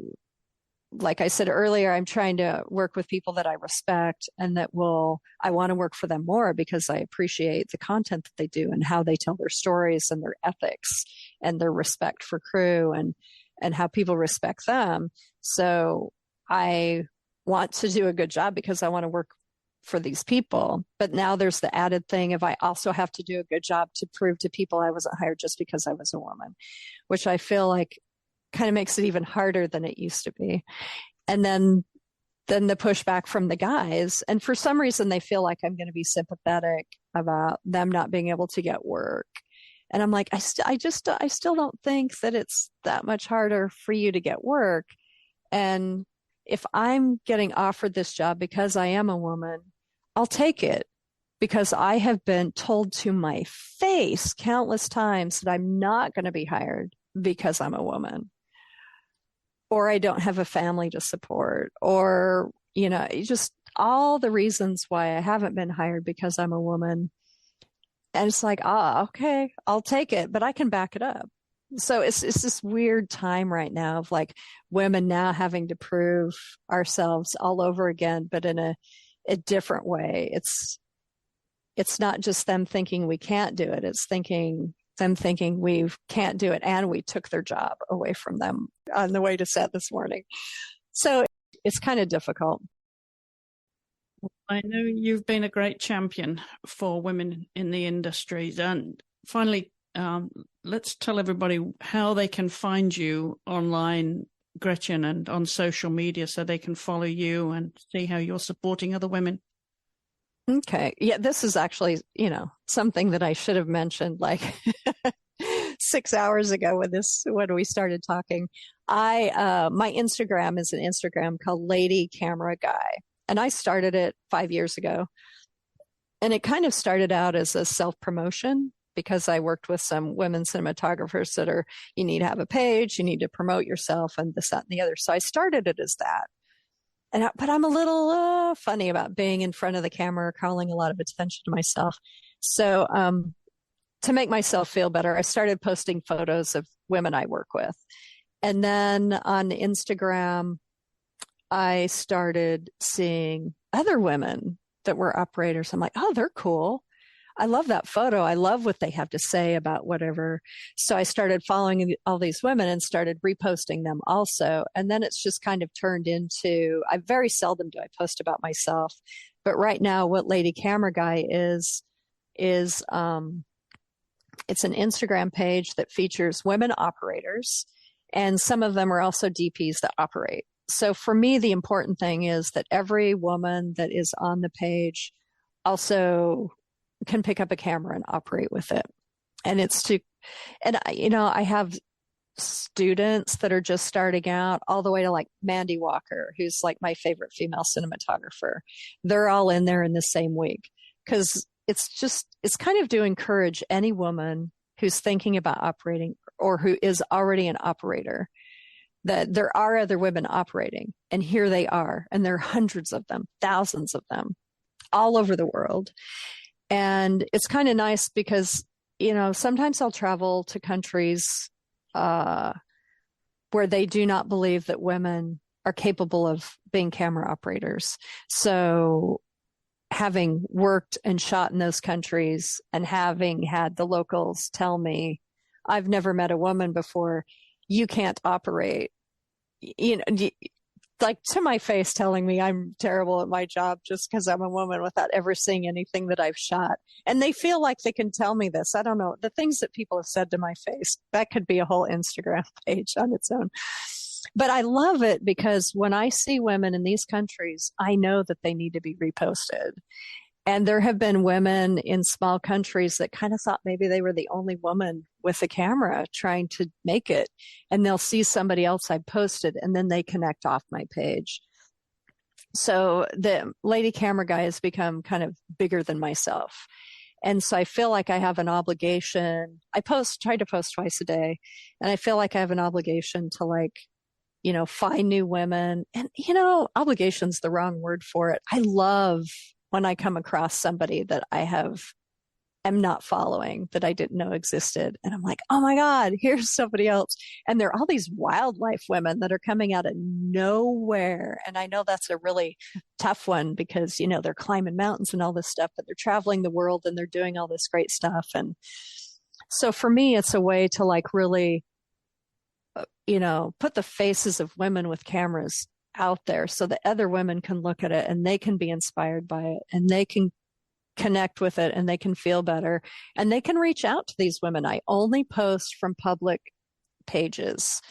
like I said earlier, I'm trying to work with people that I respect and I want to work for them more because I appreciate the content that they do and how they tell their stories and their ethics and their respect for crew and how people respect them. So I want to do a good job because I want to work for these people. But now there's the added thing of I also have to do a good job to prove to people I wasn't hired just because I was a woman, which I feel like kind of makes it even harder than it used to be. And then the pushback from the guys, and for some reason they feel like I'm going to be sympathetic about them not being able to get work. And I'm like, I still don't think that it's that much harder for you to get work. And if I'm getting offered this job because I am a woman, I'll take it, because I have been told to my face countless times that I'm not going to be hired because I'm a woman, or I don't have a family to support, or, just all the reasons why I haven't been hired because I'm a woman. And it's like, okay, I'll take it, but I can back it up. So it's this weird time right now of like women now having to prove ourselves all over again, but in a different way. It's not just them thinking we can't do it. It's them thinking we can't do it, and we took their job away from them on the way to set this morning. So it's kind of difficult. I know you've been a great champion for women in the industry. And finally, let's tell everybody how they can find you online, Gretchen, and on social media so they can follow you and see how you're supporting other women. Okay. Yeah, this is actually, something that I should have mentioned like 6 hours ago when we started talking. My Instagram is an Instagram called Lady Camera Guy. And I started it 5 years ago. And it kind of started out as a self-promotion because I worked with some women cinematographers that you need to have a page, you need to promote yourself, and this, that, and the other. So I started it as that. But I'm a little funny about being in front of the camera, calling a lot of attention to myself. So to make myself feel better, I started posting photos of women I work with. And then on Instagram, I started seeing other women that were operators. I'm like, oh, they're cool. I love that photo. I love what they have to say about whatever. So I started following all these women and started reposting them also. And then it's just kind of turned into, I very seldom do I post about myself. But right now, what Lady Camera Guy is it's an Instagram page that features women operators. And some of them are also DPs that operate. So for me, the important thing is that every woman that is on the page also can pick up a camera and operate with it. And I have students that are just starting out, all the way to like Mandy Walker, who's like my favorite female cinematographer. They're all in there in the same week, because it's kind of to encourage any woman who's thinking about operating or who is already an operator, that there are other women operating, and here they are. And there are hundreds of them, thousands of them all over the world. And it's kind of nice because, sometimes I'll travel to countries where they do not believe that women are capable of being camera operators. So having worked and shot in those countries and having had the locals tell me, I've never met a woman before, you can't operate, like to my face telling me I'm terrible at my job just because I'm a woman without ever seeing anything that I've shot. And they feel like they can tell me this. I don't know. The things that people have said to my face, that could be a whole Instagram page on its own. But I love it because when I see women in these countries, I know that they need to be reposted. And there have been women in small countries that kind of thought maybe they were the only woman with a camera trying to make it. And they'll see somebody else I posted, and then they connect off my page. So the Lady Camera Guy has become kind of bigger than myself. And so I feel like I have an obligation. Try to post twice a day. And I feel like I have an obligation to find new women. And, obligation's the wrong word for it. I love when I come across somebody that I have am not following that I didn't know existed. And I'm like, oh my God, here's somebody else. And there are all these wildlife women that are coming out of nowhere. And I know that's a really tough one because, you know, they're climbing mountains and all this stuff, but they're traveling the world and they're doing all this great stuff. And so for me, it's a way to like really, you know, put the faces of women with cameras out there so that other women can look at it and they can be inspired by it and they can connect with it and they can feel better and they can reach out to these women. I only post from public pages.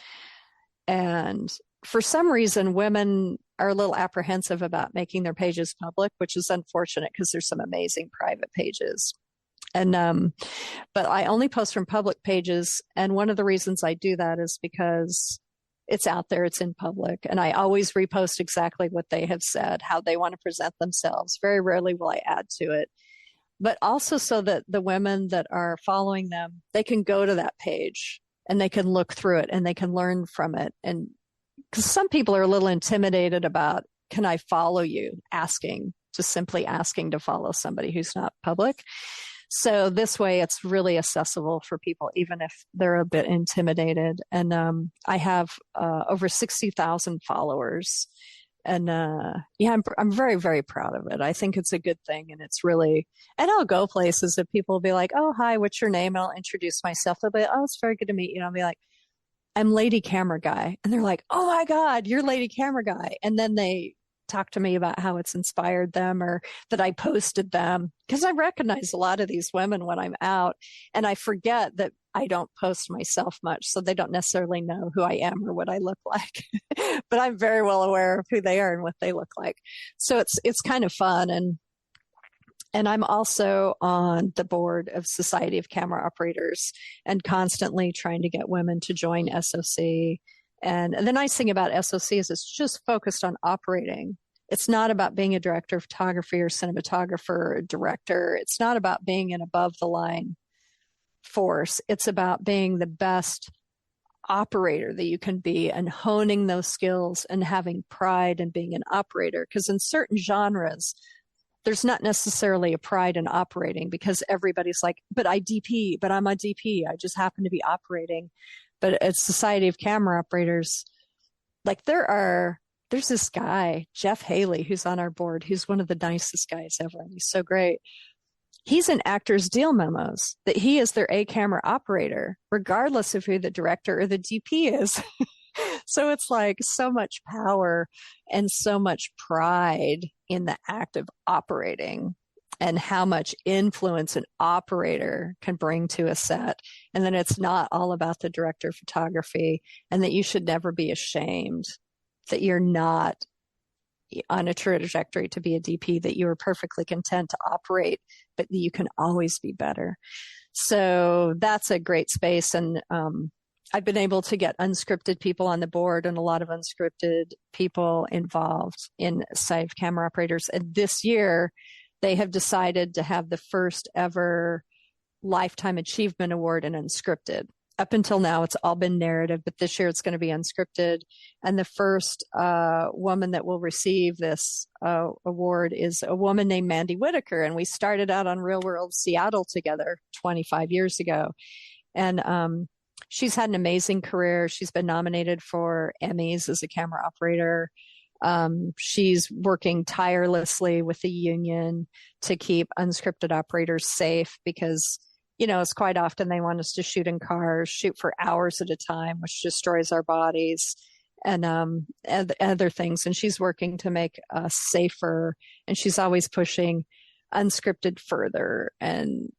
And for some reason, women are a little apprehensive about making their pages public, which is unfortunate because there's some amazing private pages. And, but I only post from public pages. And one of the reasons I do that is because it's out there, it's in public. And I always repost exactly what they have said, how they want to present themselves. Very rarely will I add to it, but also so that the women that are following them, they can go to that page and they can look through it and they can learn from it. And because some people are a little intimidated about, can I follow you? Just simply asking to follow somebody who's not public. So this way it's really accessible for people, even if they're a bit intimidated. And I have over 60,000 followers. And yeah, I'm very, very proud of it. I think it's a good thing. And it's really, and I'll go places that people will be like, oh, hi, what's your name? And I'll introduce myself. They'll be like, oh, it's very good to meet you. And I'll be like, I'm Lady Camera Guy. And they're like, oh my God, you're Lady Camera Guy. And then they talk to me about how it's inspired them or that I posted them, because I recognize a lot of these women when I'm out and I forget that I don't post myself much, so they don't necessarily know who I am or what I look like. But I'm very well aware of who they are and what they look like. So it's kind of fun. And I'm also on the board of Society of Camera Operators and constantly trying to get women to join SOC. And the nice thing about SOC is it's just focused on operating. It's not about being a director of photography or cinematographer or a director. It's not about being an above the line force. It's about being the best operator that you can be and honing those skills and having pride in being an operator. Because in certain genres, there's not necessarily a pride in operating because everybody's like, but I DP, but I'm a DP. I just happen to be operating. But at Society of Camera Operators, like there's this guy, Jeff Haley, who's on our board, who's one of the nicest guys ever. And he's so great. He's in actors' deal memos that he is their A camera operator, regardless of who the director or the DP is. So it's like so much power and so much pride in the act of operating and how much influence an operator can bring to a set. And then it's not all about the director of photography, and that you should never be ashamed that you're not on a trajectory to be a DP, that you are perfectly content to operate, but that you can always be better. So that's a great space. And I've been able to get unscripted people on the board and a lot of unscripted people involved in Society of Camera Operators. And this year, they have decided to have the first ever Lifetime Achievement Award in unscripted. Up until now, it's all been narrative, but this year it's going to be unscripted. And the first woman that will receive this award is a woman named Mandy Whitaker. And we started out on Real World Seattle together 25 years ago. And she's had an amazing career. She's been nominated for Emmys as a camera operator. She's working tirelessly with the union to keep unscripted operators safe because, you know, it's quite often they want us to shoot in cars, shoot for hours at a time, which destroys our bodies and other things. And she's working to make us safer. And she's always pushing unscripted further and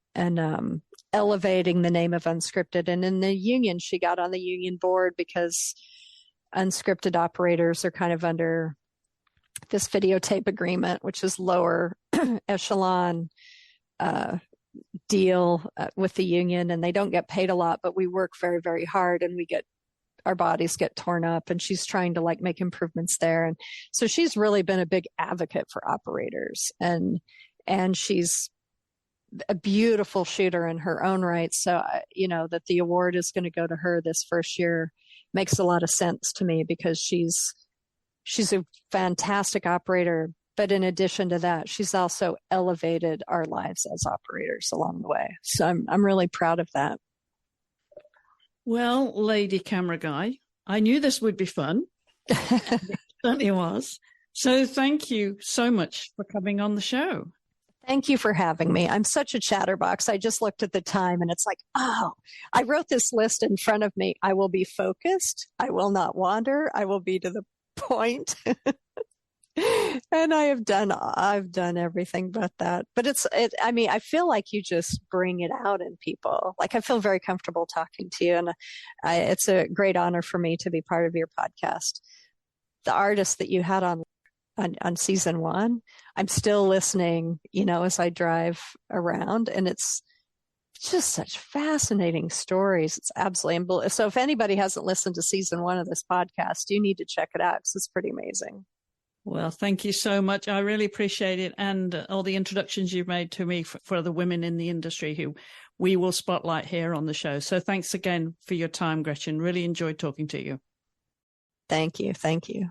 elevating the name of unscripted. And in the union, she got on the union board because unscripted operators are kind of under this videotape agreement, which is lower echelon deal with the union, and they don't get paid a lot, but we work very, very hard, and our bodies get torn up, and she's trying to like make improvements there. And so she's really been a big advocate for operators, and she's a beautiful shooter in her own right. So, you know, that the award is going to go to her this first year makes a lot of sense to me because she's a fantastic operator, But in addition to that, she's also elevated our lives as operators along the way. So I'm really proud of that. Well, Lady Camera Guy, I knew this would be fun. It certainly was. So thank you so much for coming on the show. Thank you for having me. I'm such a chatterbox. I just looked at the time and it's like, oh, I wrote this list in front of me. I will be focused. I will not wander. I will be to the point. And I've done everything but that. But I mean, I feel like you just bring it out in people. Like I feel very comfortable talking to you. And it's a great honor for me to be part of your podcast. The artist that you had on season 1, I'm still listening, as I drive around, and it's just such fascinating stories. It's absolutely, so if anybody hasn't listened to season 1 of this podcast, you need to check it out because it's pretty amazing. Well, thank you so much. I really appreciate it. And all the introductions you've made to me for the women in the industry who we will spotlight here on the show. So thanks again for your time, Gretchen. Really enjoyed talking to you. Thank you. Thank you.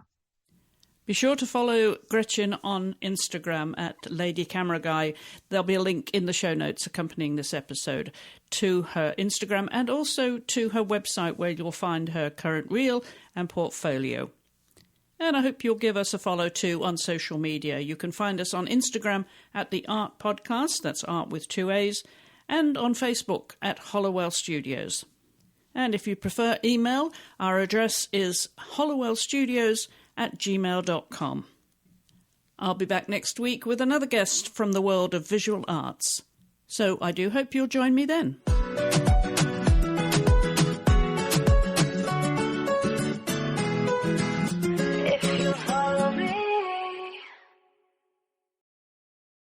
Be sure to follow Gretchen on Instagram at Lady Camera Guy. There'll be a link in the show notes accompanying this episode to her Instagram and also to her website where you'll find her current reel and portfolio. And I hope you'll give us a follow too on social media. You can find us on Instagram at The Art Podcast, that's art with 2 A's, and on Facebook at Hollowell Studios. And if you prefer email, our address is hollowellstudios@gmail.com. I'll be back next week with another guest from the world of visual arts. So I do hope you'll join me then.